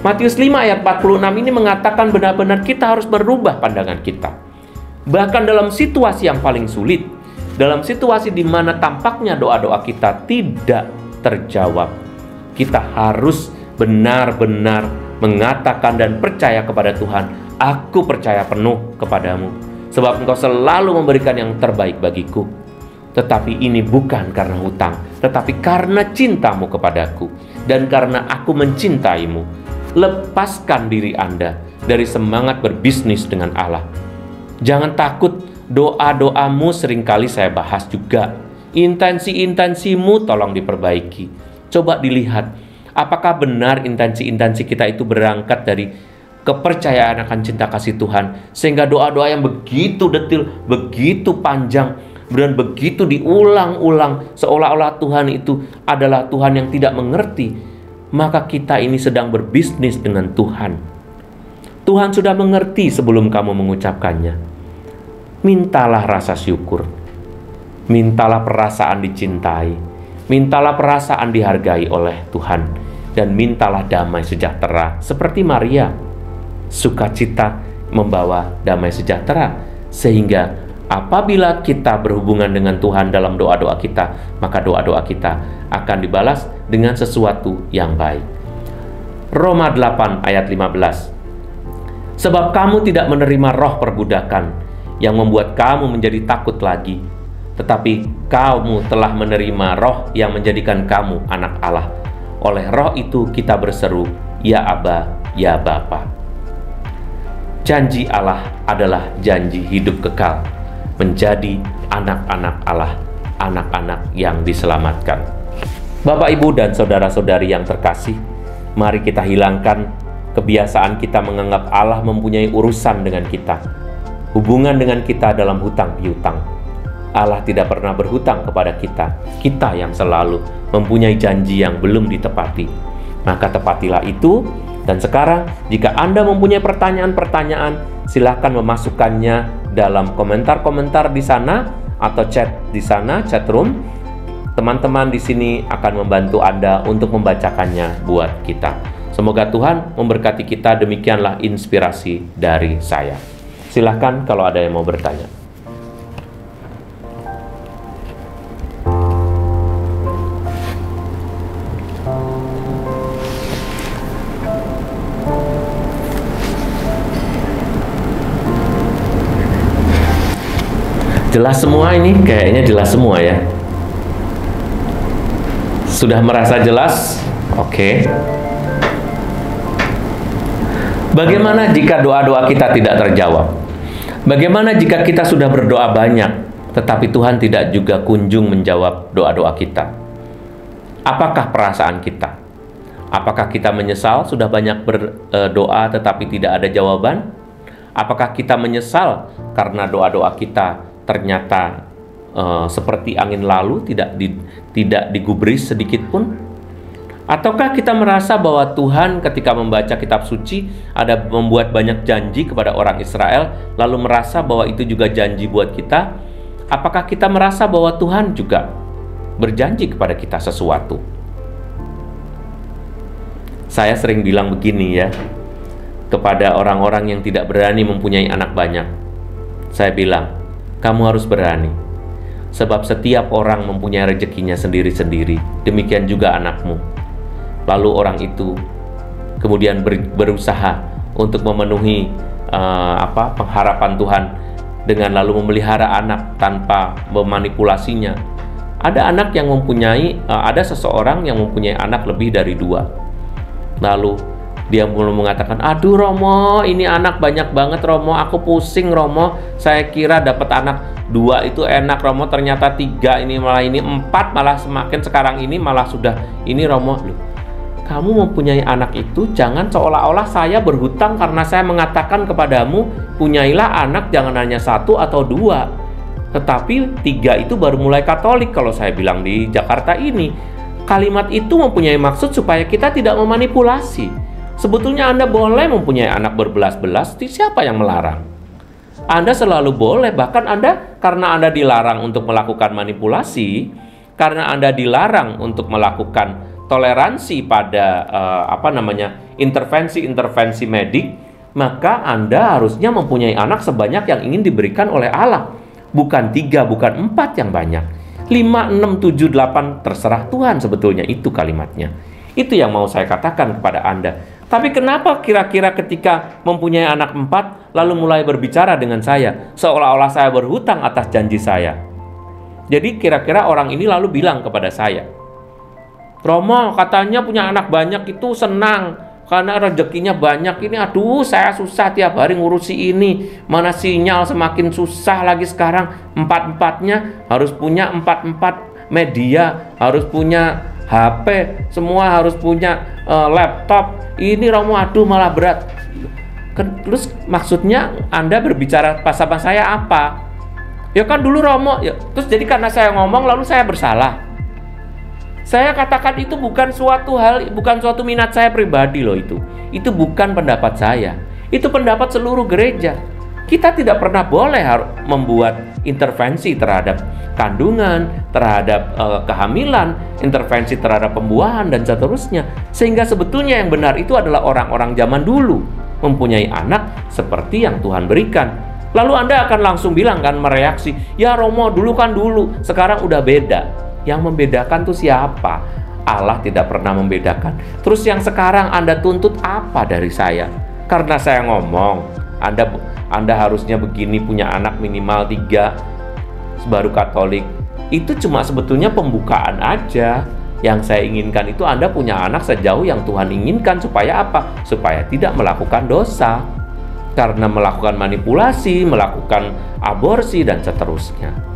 Matius 5 ayat 46 ini mengatakan benar-benar kita harus berubah pandangan kita. Bahkan dalam situasi yang paling sulit, dalam situasi di mana tampaknya doa-doa kita tidak terjawab, kita harus benar-benar mengatakan dan percaya kepada Tuhan, aku percaya penuh kepadamu, sebab engkau selalu memberikan yang terbaik bagiku. Tetapi ini bukan karena hutang, tetapi karena cintamu kepadaku, dan karena aku mencintaimu. Lepaskan diri Anda dari semangat berbisnis dengan Allah. Jangan takut, doa-doamu seringkali saya bahas juga. Intensi-intensimu tolong diperbaiki. Coba dilihat, apakah benar intensi-intensi kita itu berangkat dari kepercayaan akan cinta kasih Tuhan, sehingga doa-doa yang begitu detil, begitu panjang, dan begitu diulang-ulang, seolah-olah Tuhan itu adalah Tuhan yang tidak mengerti, maka kita ini sedang berbisnis dengan Tuhan. Tuhan sudah mengerti sebelum kamu mengucapkannya. Mintalah rasa syukur. Mintalah perasaan dicintai, mintalah perasaan dihargai oleh Tuhan, dan mintalah damai sejahtera seperti Maria. Sukacita membawa damai sejahtera, sehingga apabila kita berhubungan dengan Tuhan dalam doa-doa kita, maka doa-doa kita akan dibalas dengan sesuatu yang baik. Roma 8 ayat 15. Sebab kamu tidak menerima roh perbudakan yang membuat kamu menjadi takut lagi, tetapi kamu telah menerima roh yang menjadikan kamu anak Allah. Oleh roh itu kita berseru, ya Aba, ya Bapa. Janji Allah adalah janji hidup kekal, menjadi anak-anak Allah, anak-anak yang diselamatkan. Bapak, Ibu, dan saudara-saudari yang terkasih, mari kita hilangkan kebiasaan kita menganggap Allah mempunyai urusan dengan kita, hubungan dengan kita dalam hutang piutang. Allah tidak pernah berhutang kepada kita, kita yang selalu mempunyai janji yang belum ditepati. Maka tepatilah itu. Dan sekarang, jika Anda mempunyai pertanyaan-pertanyaan, silakan memasukkannya dalam komentar-komentar di sana atau chat di sana, chat room. Teman-teman di sini akan membantu Anda untuk membacakannya buat kita. Semoga Tuhan memberkati kita. Demikianlah inspirasi dari saya. Silakan kalau ada yang mau bertanya. Jelas semua ini? Kayaknya jelas semua ya. Sudah merasa jelas? Oke. Bagaimana jika doa-doa kita tidak terjawab? Bagaimana jika kita sudah berdoa banyak, tetapi Tuhan tidak juga kunjung menjawab doa-doa kita? Apakah perasaan kita? Apakah kita menyesal sudah banyak berdoa tetapi tidak ada jawaban? Apakah kita menyesal karena doa-doa kita ternyata seperti angin lalu, tidak digubris sedikit pun? Ataukah kita merasa bahwa Tuhan ketika membaca kitab suci ada membuat banyak janji kepada orang Israel, lalu merasa bahwa itu juga janji buat kita? Apakah kita merasa bahwa Tuhan juga berjanji kepada kita sesuatu? Saya sering bilang begini ya, kepada orang-orang yang tidak berani mempunyai anak banyak. Saya bilang, kamu harus berani, sebab setiap orang mempunyai rezekinya sendiri-sendiri, demikian juga anakmu. Lalu orang itu kemudian berusaha untuk memenuhi pengharapan Tuhan dengan lalu memelihara anak tanpa memanipulasinya. Ada anak yang mempunyai, ada seseorang yang mempunyai anak lebih dari 2. Lalu dia mulai mengatakan, aduh Romo, ini anak banyak banget Romo, aku pusing Romo, saya kira dapat anak 2 itu enak Romo, ternyata 3, ini 4, malah semakin sekarang ini malah sudah ini Romo. Loh, kamu mempunyai anak itu jangan seolah-olah saya berhutang karena saya mengatakan kepadamu, punyailah anak jangan hanya 1 atau 2, tetapi 3 itu baru mulai Katolik. Kalau saya bilang di Jakarta ini, kalimat itu mempunyai maksud supaya kita tidak memanipulasi. Sebetulnya Anda boleh mempunyai anak berbelas-belas, siapa yang melarang? Anda selalu boleh, bahkan karena Anda dilarang untuk melakukan manipulasi, karena Anda dilarang untuk melakukan toleransi pada intervensi medik, maka Anda harusnya mempunyai anak sebanyak yang ingin diberikan oleh Allah. Bukan 3, bukan 4 yang banyak. 5, 6, 7, 8, terserah Tuhan sebetulnya itu kalimatnya. Itu yang mau saya katakan kepada Anda. Tapi kenapa kira-kira ketika mempunyai anak 4, lalu mulai berbicara dengan saya, seolah-olah saya berhutang atas janji saya? Jadi kira-kira orang ini lalu bilang kepada saya, Romo katanya punya anak banyak itu senang, karena rezekinya banyak ini, aduh saya susah tiap hari ngurusi ini, mana sinyal semakin susah lagi sekarang, 4-4-nya harus punya 4-4 media, harus punya HP, semua harus punya laptop. Ini Romo, aduh malah berat. Terus maksudnya Anda berbicara sama saya apa? Ya kan dulu Romo, ya. Terus jadi karena saya ngomong lalu saya bersalah. Saya katakan itu bukan suatu hal, bukan suatu minat saya pribadi loh itu. Itu bukan pendapat saya. Itu pendapat seluruh gereja. Kita tidak pernah boleh membuat intervensi terhadap kandungan, terhadap kehamilan, intervensi terhadap pembuahan, dan seterusnya. Sehingga sebetulnya yang benar itu adalah orang-orang zaman dulu mempunyai anak seperti yang Tuhan berikan. Lalu Anda akan langsung bilang kan, mereaksi, ya Romo dulu kan dulu, sekarang udah beda. Yang membedakan tuh siapa? Allah tidak pernah membedakan. Terus yang sekarang Anda tuntut apa dari saya? Karena saya ngomong, Anda harusnya begini, punya anak minimal 3, baru Katolik. Itu cuma sebetulnya pembukaan aja. Yang saya inginkan itu Anda punya anak sejauh yang Tuhan inginkan. Supaya apa? Supaya tidak melakukan dosa. Karena melakukan manipulasi, melakukan aborsi, dan seterusnya.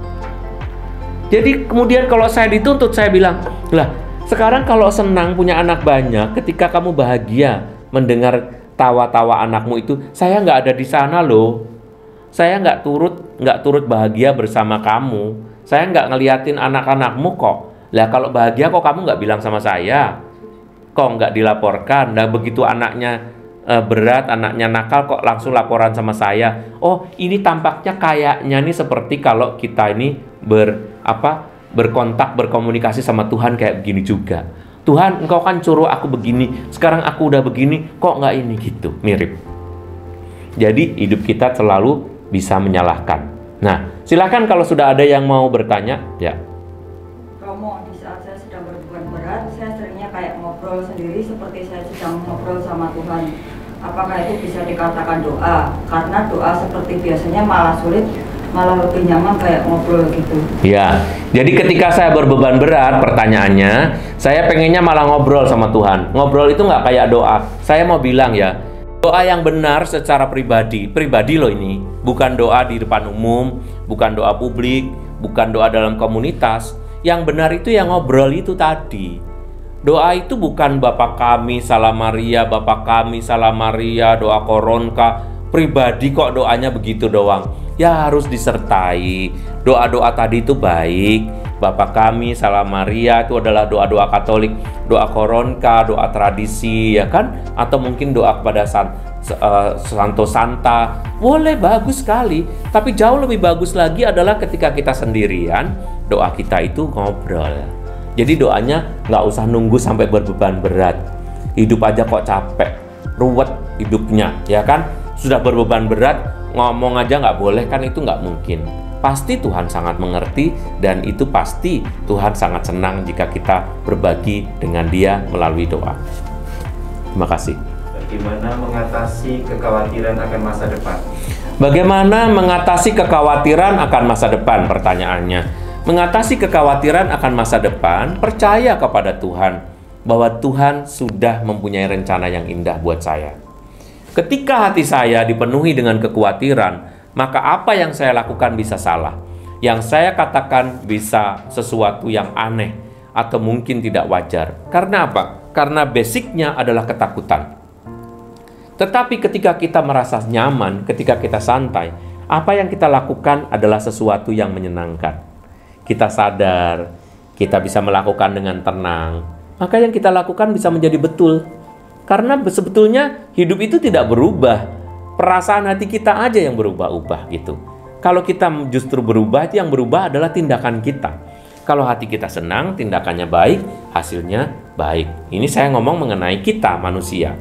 Jadi kemudian kalau saya dituntut, saya bilang, lah sekarang kalau senang punya anak banyak, ketika kamu bahagia mendengar tawa-tawa anakmu itu, saya nggak ada di sana loh. Saya nggak turut bahagia bersama kamu. Saya nggak ngeliatin anak-anakmu kok. Lah kalau bahagia kok kamu nggak bilang sama saya? Kok nggak dilaporkan? Nah begitu anaknya berat, anaknya nakal kok langsung laporan sama saya. Oh ini tampaknya kayaknya nih seperti kalau kita ini berkontak, berkomunikasi sama Tuhan kayak begini juga. Tuhan, engkau kan suruh aku begini, sekarang aku udah begini, kok nggak ini gitu, mirip. Jadi hidup kita selalu bisa menyalahkan. Nah, silakan kalau sudah ada yang mau bertanya, ya. Romo, di saat saya sedang berbeban berat, saya seringnya kayak ngobrol sendiri seperti saya sedang ngobrol sama Tuhan. Apakah itu bisa dikatakan doa? Karena doa seperti biasanya malah sulit, malah lebih nyaman kayak ngobrol gitu. Ya, jadi ketika saya berbeban berat, pertanyaannya, saya pengennya malah ngobrol sama Tuhan. Ngobrol itu nggak kayak doa. Saya mau bilang ya, doa yang benar secara pribadi loh ini. Bukan doa di depan umum, bukan doa publik, bukan doa dalam komunitas. Yang benar itu yang ngobrol itu tadi. Doa itu bukan Bapa kami, Salam Maria, Bapa kami, Salam Maria, doa koronka. Pribadi kok doanya begitu doang. Ya harus disertai. Doa-doa tadi itu baik. Bapa kami, Salam Maria itu adalah doa-doa Katolik. Doa koronka, doa tradisi, ya kan? Atau mungkin doa kepada Santo Santa. Boleh, bagus sekali. Tapi jauh lebih bagus lagi adalah ketika kita sendirian, doa kita itu ngobrol. Jadi doanya nggak usah nunggu sampai berbeban berat. Hidup aja kok capek, ruwet hidupnya, ya kan? Sudah berbeban berat, ngomong aja nggak boleh, kan itu nggak mungkin. Pasti Tuhan sangat mengerti, dan itu pasti Tuhan sangat senang jika kita berbagi dengan Dia melalui doa. Terima kasih. Bagaimana mengatasi kekhawatiran akan masa depan? Bagaimana mengatasi kekhawatiran akan masa depan? Pertanyaannya. Mengatasi kekhawatiran akan masa depan, percaya kepada Tuhan. bahwa Tuhan sudah mempunyai rencana yang indah buat saya. Ketika hati saya dipenuhi dengan kekhawatiran, maka apa yang saya lakukan bisa salah. Yang saya katakan bisa sesuatu yang aneh atau mungkin tidak wajar. Karena apa? Karena basicnya adalah ketakutan. Tetapi ketika kita merasa nyaman, ketika kita santai, apa yang kita lakukan adalah sesuatu yang menyenangkan. Kita sadar, kita bisa melakukan dengan tenang. Maka yang kita lakukan bisa menjadi betul. Karena sebetulnya hidup itu tidak berubah. Perasaan hati kita aja yang berubah-ubah gitu. Kalau kita justru berubah, yang berubah adalah tindakan kita. Kalau hati kita senang, tindakannya baik, hasilnya baik. Ini saya ngomong mengenai kita manusia.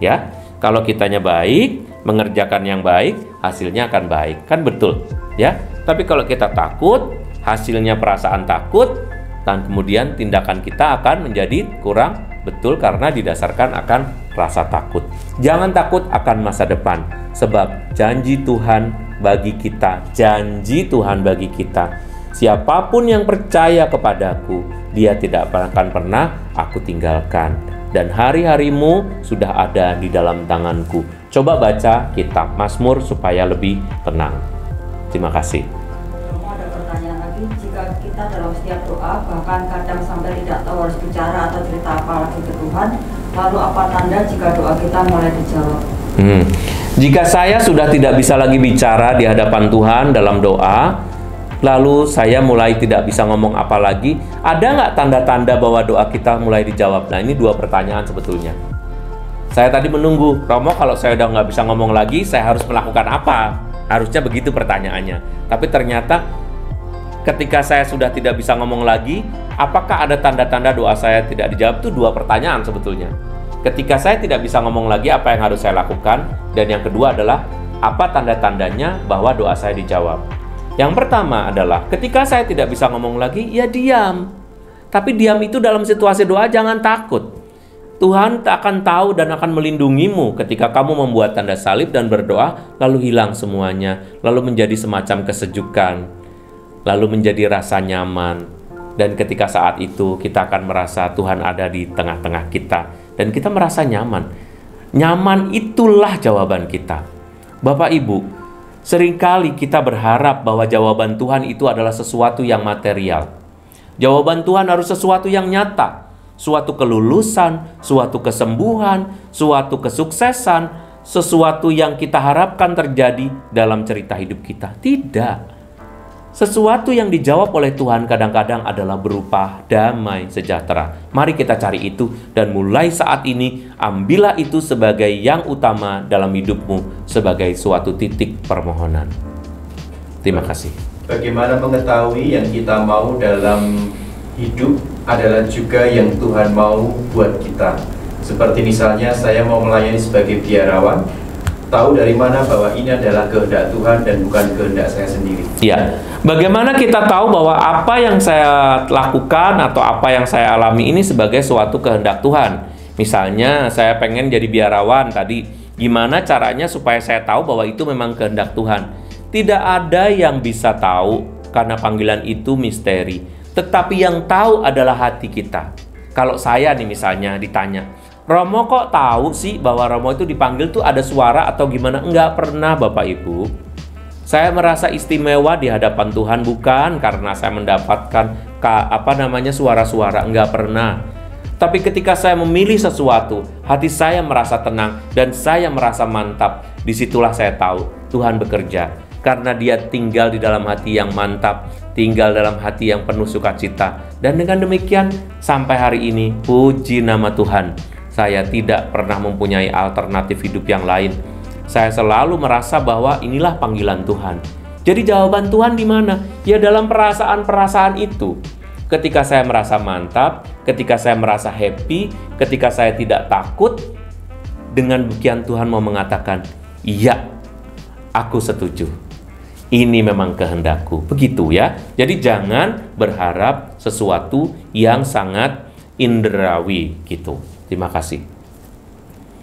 Ya, kalau kitanya baik, mengerjakan yang baik, hasilnya akan baik. Kan betul, ya? Tapi kalau kita takut, hasilnya perasaan takut, dan kemudian tindakan kita akan menjadi kurang betul karena didasarkan akan rasa takut. Jangan takut akan masa depan, sebab janji Tuhan bagi kita, siapapun yang percaya kepadaku, dia tidak akan pernah aku tinggalkan. Dan hari-harimu sudah ada di dalam tanganku. Coba baca kitab Mazmur supaya lebih tenang. Terima kasih. Ada pertanyaan lagi, jika kita dalam setiap doa bahkan kadang sampai tidak tahu harus bicara atau cerita apa lagi ke Tuhan, lalu apa tanda jika doa kita mulai dijawab? Jika saya sudah tidak bisa lagi bicara di hadapan Tuhan dalam doa, lalu saya mulai tidak bisa ngomong apa lagi, ada nggak tanda-tanda bahwa doa kita mulai dijawab? Nah, ini dua pertanyaan sebetulnya. Saya tadi menunggu, Romo, kalau saya udah nggak bisa ngomong lagi, saya harus melakukan apa? Harusnya begitu pertanyaannya. Tapi ternyata ketika saya sudah tidak bisa ngomong lagi, apakah ada tanda-tanda doa saya tidak dijawab? Itu dua pertanyaan sebetulnya. Ketika saya tidak bisa ngomong lagi, apa yang harus saya lakukan? Dan yang kedua adalah, apa tanda-tandanya bahwa doa saya dijawab? Yang pertama adalah, ketika saya tidak bisa ngomong lagi, ya diam. Tapi diam itu dalam situasi doa jangan takut. Tuhan akan tahu dan akan melindungimu ketika kamu membuat tanda salib dan berdoa, lalu hilang semuanya, lalu menjadi semacam kesejukan, lalu menjadi rasa nyaman. Dan ketika saat itu kita akan merasa Tuhan ada di tengah-tengah kita, dan kita merasa nyaman. Nyaman itulah jawaban kita. Bapak Ibu, seringkali kita berharap bahwa jawaban Tuhan itu adalah sesuatu yang material. Jawaban Tuhan harus sesuatu yang nyata. Suatu kelulusan, suatu kesembuhan, suatu kesuksesan, sesuatu yang kita harapkan terjadi dalam cerita hidup kita. Tidak. Sesuatu yang dijawab oleh Tuhan kadang-kadang adalah berupa damai sejahtera. Mari kita cari itu, dan mulai saat ini ambillah itu sebagai yang utama dalam hidupmu, sebagai suatu titik permohonan. Terima kasih. Bagaimana mengetahui yang kita mau dalam hidup adalah juga yang Tuhan mau buat kita? Seperti misalnya saya mau melayani sebagai biarawan, tahu dari mana bahwa ini adalah kehendak Tuhan dan bukan kehendak saya sendiri? Ya, bagaimana kita tahu bahwa apa yang saya lakukan atau apa yang saya alami ini sebagai suatu kehendak Tuhan? Misalnya saya pengen jadi biarawan tadi, gimana caranya supaya saya tahu bahwa itu memang kehendak Tuhan? Tidak ada yang bisa tahu karena panggilan itu misteri. Tetapi yang tahu adalah hati kita. Kalau saya nih misalnya ditanya, Romo kok tahu sih bahwa Romo itu dipanggil tuh ada suara atau gimana? Enggak pernah Bapak Ibu. Saya merasa istimewa di hadapan Tuhan bukan karena saya mendapatkan suara-suara, enggak pernah. Tapi ketika saya memilih sesuatu, hati saya merasa tenang dan saya merasa mantap. Disitulah saya tahu Tuhan bekerja. Karena dia tinggal di dalam hati yang mantap, tinggal dalam hati yang penuh sukacita. Dan dengan demikian, sampai hari ini, puji nama Tuhan, saya tidak pernah mempunyai alternatif hidup yang lain. Saya selalu merasa bahwa inilah panggilan Tuhan. Jadi jawaban Tuhan di mana? Ya dalam perasaan-perasaan itu. Ketika saya merasa mantap, ketika saya merasa happy, ketika saya tidak takut, dengan demikian Tuhan mau mengatakan, iya, aku setuju. Ini memang kehendakku. Begitu ya. Jadi jangan berharap sesuatu yang sangat indrawi gitu. Terima kasih.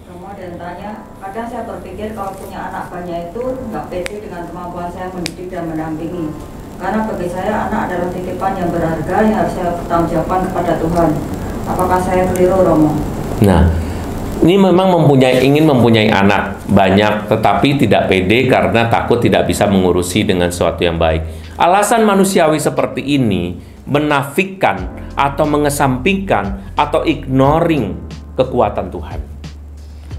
Romo dan tanya, kadang saya berpikir kalau punya anak banyak itu nggak pede dengan kemampuan saya mendidik dan mendampingi. Karena bagi saya anak adalah titipan yang berharga yang harus saya bertanggungjawabkan kepada Tuhan. Apakah saya keliru, Romo? Nah, ini memang ingin mempunyai anak banyak, tetapi tidak pede karena takut tidak bisa mengurusi dengan sesuatu yang baik. Alasan manusiawi seperti ini menafikan atau mengesampingkan atau ignoring kekuatan Tuhan.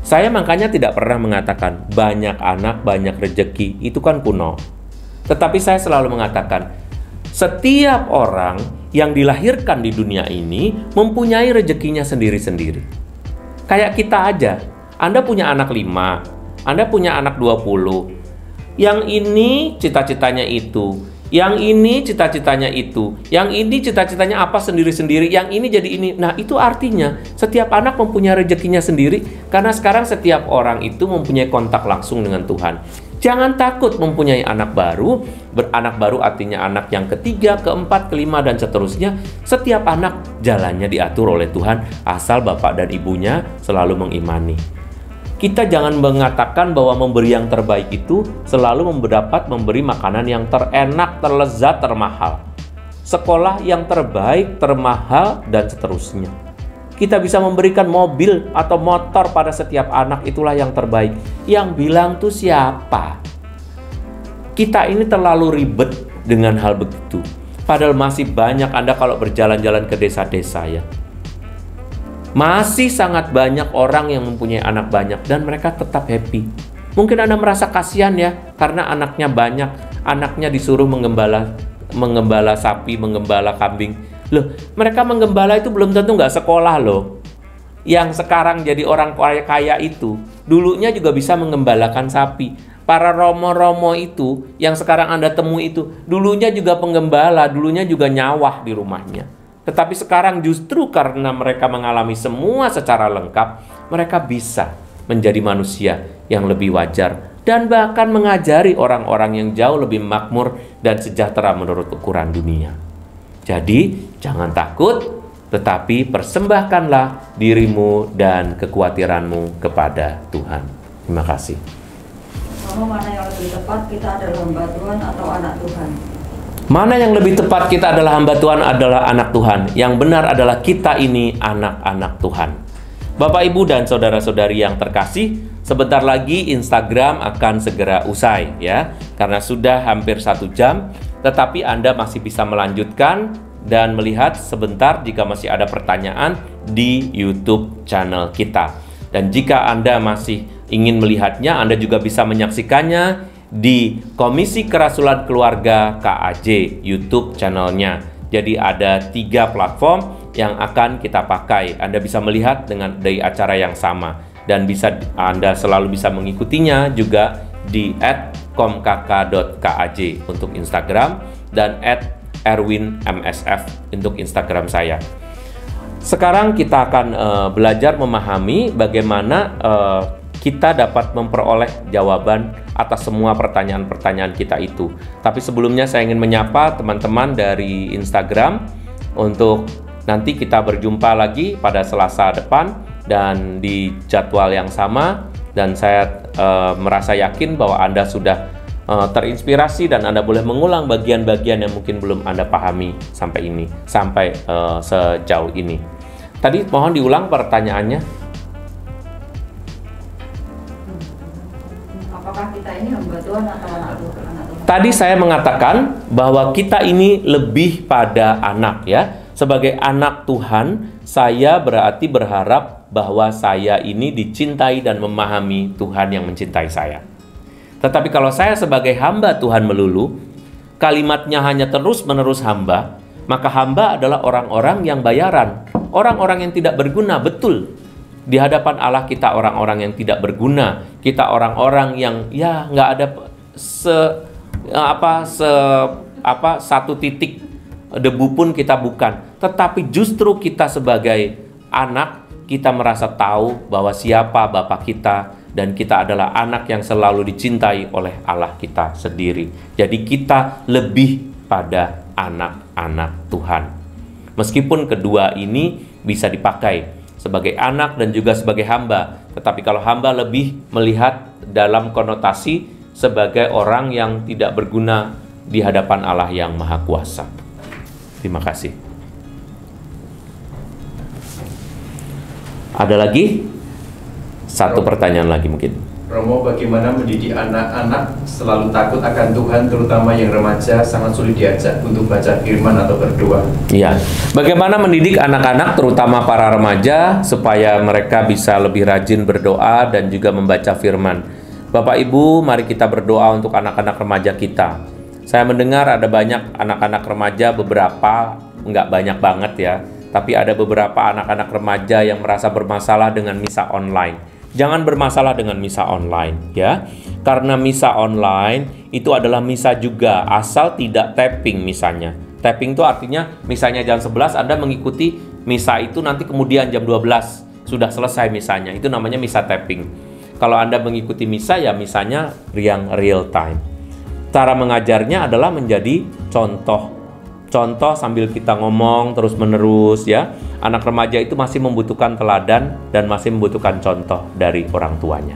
Saya makanya tidak pernah mengatakan banyak anak, banyak rejeki, itu kan kuno. Tetapi saya selalu mengatakan, setiap orang yang dilahirkan di dunia ini mempunyai rezekinya sendiri-sendiri. Kayak kita aja, Anda punya anak 5, Anda punya anak 20. Yang ini cita-citanya itu, yang ini cita-citanya itu, yang ini cita-citanya apa sendiri-sendiri, yang ini jadi ini. Nah, itu artinya setiap anak mempunyai rezekinya sendiri, karena sekarang setiap orang itu mempunyai kontak langsung dengan Tuhan. Jangan takut mempunyai anak baru. Beranak baru artinya anak yang ketiga, keempat, kelima, dan seterusnya. Setiap anak jalannya diatur oleh Tuhan, asal bapak dan ibunya selalu mengimani. Kita jangan mengatakan bahwa memberi yang terbaik itu selalu memberi makanan yang terenak, terlezat, termahal. Sekolah yang terbaik, termahal, dan seterusnya. Kita bisa memberikan mobil atau motor pada setiap anak, itulah yang terbaik. Yang bilang tuh siapa? Kita ini terlalu ribet dengan hal begitu. Padahal masih banyak Anda kalau berjalan-jalan ke desa-desa ya. Masih sangat banyak orang yang mempunyai anak banyak dan mereka tetap happy. Mungkin Anda merasa kasihan ya, karena anaknya banyak, anaknya disuruh menggembala sapi, menggembala kambing. Loh, mereka menggembala itu belum tentu nggak sekolah loh. Yang sekarang jadi orang kaya itu, dulunya juga bisa menggembalakan sapi. Para romo-romo itu, yang sekarang Anda temui itu, dulunya juga penggembala, dulunya juga nyawah di rumahnya. Tetapi sekarang justru karena mereka mengalami semua secara lengkap, mereka bisa menjadi manusia yang lebih wajar dan bahkan mengajari orang-orang yang jauh lebih makmur dan sejahtera menurut ukuran dunia. Jadi, jangan takut, tetapi persembahkanlah dirimu dan kekhawatiranmu kepada Tuhan. Terima kasih. Romo, mana yang lebih tepat, kita adalah hamba Tuhan atau anak Tuhan? Mana yang lebih tepat, kita adalah hamba Tuhan adalah anak Tuhan. Yang benar adalah kita ini anak-anak Tuhan. Bapak, Ibu, dan saudara-saudari yang terkasih, sebentar lagi Instagram akan segera usai ya, karena sudah hampir 1 jam. Tetapi Anda masih bisa melanjutkan dan melihat sebentar jika masih ada pertanyaan di YouTube channel kita. Dan jika Anda masih ingin melihatnya, Anda juga bisa menyaksikannya di Komisi Kerasulan Keluarga KAJ YouTube channelnya. Jadi ada 3 platform yang akan kita pakai. Anda bisa melihat dari acara yang sama. Dan Anda selalu bisa mengikutinya juga di @komkk.kaj untuk Instagram dan @erwinmsf untuk Instagram saya. Sekarang kita akan belajar memahami bagaimana kita dapat memperoleh jawaban atas semua pertanyaan-pertanyaan kita itu. Tapi sebelumnya saya ingin menyapa teman-teman dari Instagram untuk nanti kita berjumpa lagi pada Selasa depan dan di jadwal yang sama. Dan saya merasa yakin bahwa Anda sudah terinspirasi dan Anda boleh mengulang bagian-bagian yang mungkin belum Anda pahami sampai sejauh ini. Tadi mohon diulang pertanyaannya. Apakah kita ini hamba Tuhan atau anak Tuhan? Tadi saya mengatakan bahwa kita ini lebih pada anak ya. Sebagai anak Tuhan, saya berarti berharap bahwa saya ini dicintai dan memahami Tuhan yang mencintai saya. Tetapi kalau saya sebagai hamba Tuhan melulu, kalimatnya hanya terus-menerus hamba, maka hamba adalah orang-orang yang bayaran, orang-orang yang tidak berguna, betul. Di hadapan Allah kita orang-orang yang tidak berguna, kita orang-orang yang ya nggak ada satu titik debu pun kita bukan. Tetapi justru kita sebagai anak, kita merasa tahu bahwa siapa Bapa kita, dan kita adalah anak yang selalu dicintai oleh Allah kita sendiri. Jadi kita lebih pada anak-anak Tuhan. Meskipun kedua ini bisa dipakai sebagai anak dan juga sebagai hamba. Tetapi kalau hamba lebih melihat dalam konotasi sebagai orang yang tidak berguna di hadapan Allah yang Maha Kuasa. Terima kasih. Ada lagi? Satu pertanyaan lagi mungkin. Romo, bagaimana mendidik anak-anak selalu takut akan Tuhan, terutama yang remaja sangat sulit diajak untuk baca firman atau berdoa? Iya. Bagaimana mendidik anak-anak, terutama para remaja, supaya mereka bisa lebih rajin berdoa dan juga membaca firman. Bapak Ibu, mari kita berdoa untuk anak-anak remaja kita. Saya mendengar ada banyak anak-anak remaja, beberapa, nggak banyak banget ya, tapi ada beberapa anak-anak remaja yang merasa bermasalah dengan misa online. Jangan bermasalah dengan misa online ya. Karena misa online itu adalah misa juga, asal tidak tapping misalnya. Tapping itu artinya misalnya jam 11 Anda mengikuti misa itu, nanti kemudian jam 12 sudah selesai misanya. Itu namanya misa tapping. Kalau Anda mengikuti misa ya misanya yang real time. Cara mengajarnya adalah menjadi contoh sambil kita ngomong terus menerus ya. Anak remaja itu masih membutuhkan teladan dan masih membutuhkan contoh dari orang tuanya.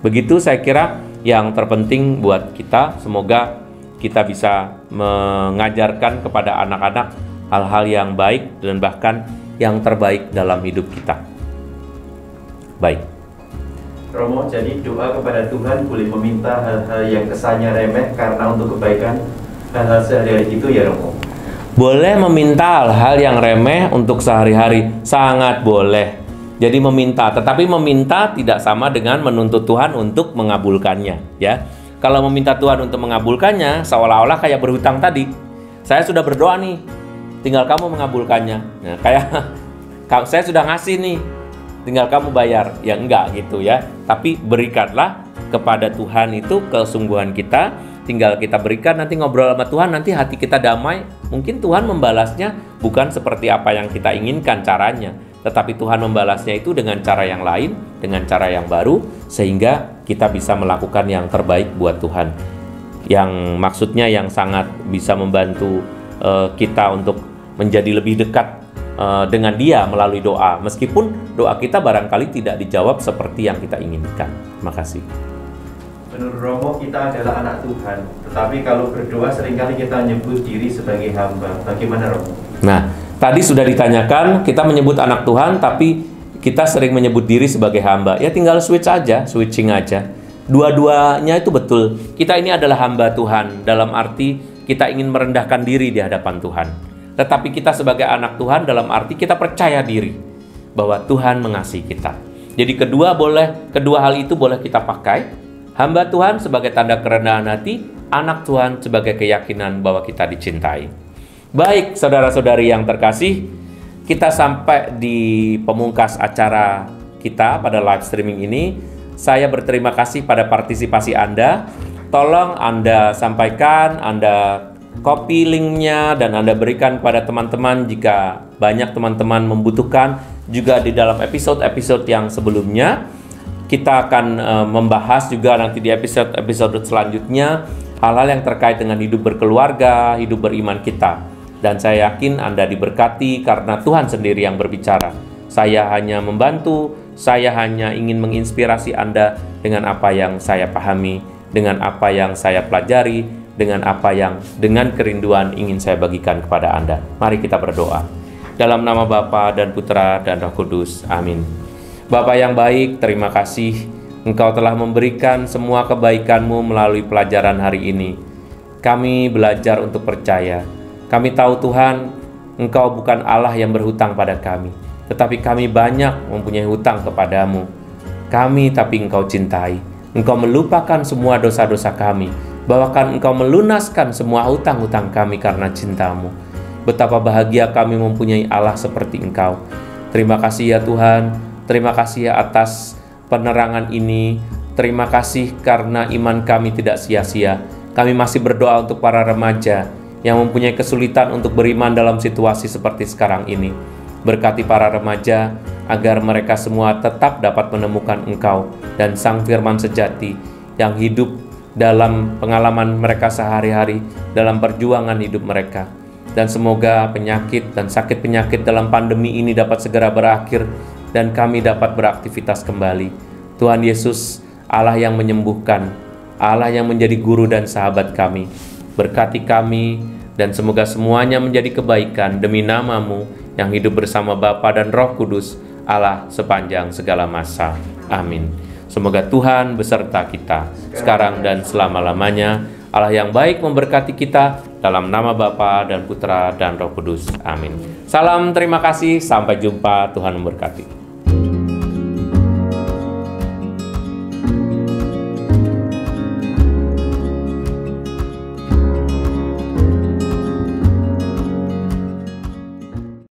Begitu saya kira yang terpenting buat kita. Semoga kita bisa mengajarkan kepada anak-anak hal-hal yang baik dan bahkan yang terbaik dalam hidup kita. Baik. Romo, jadi doa kepada Tuhan boleh meminta hal-hal yang kesannya remeh karena untuk kebaikan hal-hal sehari-hari itu ya Romo? Boleh meminta hal-hal yang remeh untuk sehari-hari, sangat boleh. Jadi meminta, tetapi meminta tidak sama dengan menuntut Tuhan untuk mengabulkannya, ya. Kalau meminta Tuhan untuk mengabulkannya, seolah-olah kayak berhutang tadi. Saya sudah berdoa nih, tinggal kamu mengabulkannya. Nah, kayak saya sudah ngasih nih, tinggal kamu bayar. Ya enggak gitu ya. Tapi berikanlah kepada Tuhan itu kesungguhan kita. Tinggal kita berikan, nanti ngobrol sama Tuhan, nanti hati kita damai. Mungkin Tuhan membalasnya bukan seperti apa yang kita inginkan caranya, tetapi Tuhan membalasnya itu dengan cara yang lain, dengan cara yang baru, sehingga kita bisa melakukan yang terbaik buat Tuhan. Yang maksudnya yang sangat bisa membantu kita untuk menjadi lebih dekat dengan Dia melalui doa, meskipun doa kita barangkali tidak dijawab seperti yang kita inginkan. Terima kasih. Menurut Romo, kita adalah anak Tuhan, tetapi kalau berdoa seringkali kita menyebut diri sebagai hamba. Bagaimana Romo? Nah, tadi sudah ditanyakan, kita menyebut anak Tuhan, tapi kita sering menyebut diri sebagai hamba. Ya tinggal switching aja. Dua-duanya itu betul. Kita ini adalah hamba Tuhan, dalam arti kita ingin merendahkan diri di hadapan Tuhan. Tetapi kita sebagai anak Tuhan dalam arti kita percaya diri bahwa Tuhan mengasihi kita. Jadi kedua hal itu boleh kita pakai. Hamba Tuhan sebagai tanda kerendahan hati, anak Tuhan sebagai keyakinan bahwa kita dicintai. Baik, saudara-saudari yang terkasih, kita sampai di pemungkas acara kita pada live streaming ini. Saya berterima kasih pada partisipasi Anda. Tolong Anda sampaikan, Anda copy linknya, dan Anda berikan kepada teman-teman jika banyak teman-teman membutuhkan. Juga di dalam episode-episode yang sebelumnya, kita akan membahas juga nanti di episode selanjutnya hal-hal yang terkait dengan hidup berkeluarga, hidup beriman kita. Dan saya yakin Anda diberkati karena Tuhan sendiri yang berbicara. Saya hanya membantu, saya hanya ingin menginspirasi Anda dengan apa yang saya pahami, dengan apa yang saya pelajari, dengan apa yang dengan kerinduan ingin saya bagikan kepada Anda. Mari kita berdoa. Dalam nama Bapa dan Putra dan Roh Kudus. Amin. Bapa yang baik, terima kasih Engkau telah memberikan semua kebaikan-Mu melalui pelajaran hari ini. Kami belajar untuk percaya. Kami tahu Tuhan, Engkau bukan Allah yang berhutang pada kami, tetapi kami banyak mempunyai hutang kepadamu. Kami tapi Engkau cintai. Engkau melupakan semua dosa-dosa kami, bahkan Engkau melunaskan semua hutang-hutang kami karena cinta-Mu. Betapa bahagia kami mempunyai Allah seperti Engkau. Terima kasih ya Tuhan. Terima kasih ya atas penerangan ini. Terima kasih karena iman kami tidak sia-sia. Kami masih berdoa untuk para remaja yang mempunyai kesulitan untuk beriman dalam situasi seperti sekarang ini. Berkati para remaja agar mereka semua tetap dapat menemukan Engkau dan Sang Firman sejati yang hidup dalam pengalaman mereka sehari-hari, dalam perjuangan hidup mereka. Dan semoga penyakit dan sakit penyakit dalam pandemi ini dapat segera berakhir dan kami dapat beraktivitas kembali. Tuhan Yesus, Allah yang menyembuhkan, Allah yang menjadi guru dan sahabat kami, berkati kami dan semoga semuanya menjadi kebaikan demi nama-Mu yang hidup bersama Bapa dan Roh Kudus, Allah sepanjang segala masa. Amin. Semoga Tuhan beserta kita, sekarang dan selama-lamanya. Allah yang baik memberkati kita, dalam nama Bapa dan Putra dan Roh Kudus. Amin. Salam terima kasih, sampai jumpa, Tuhan memberkati.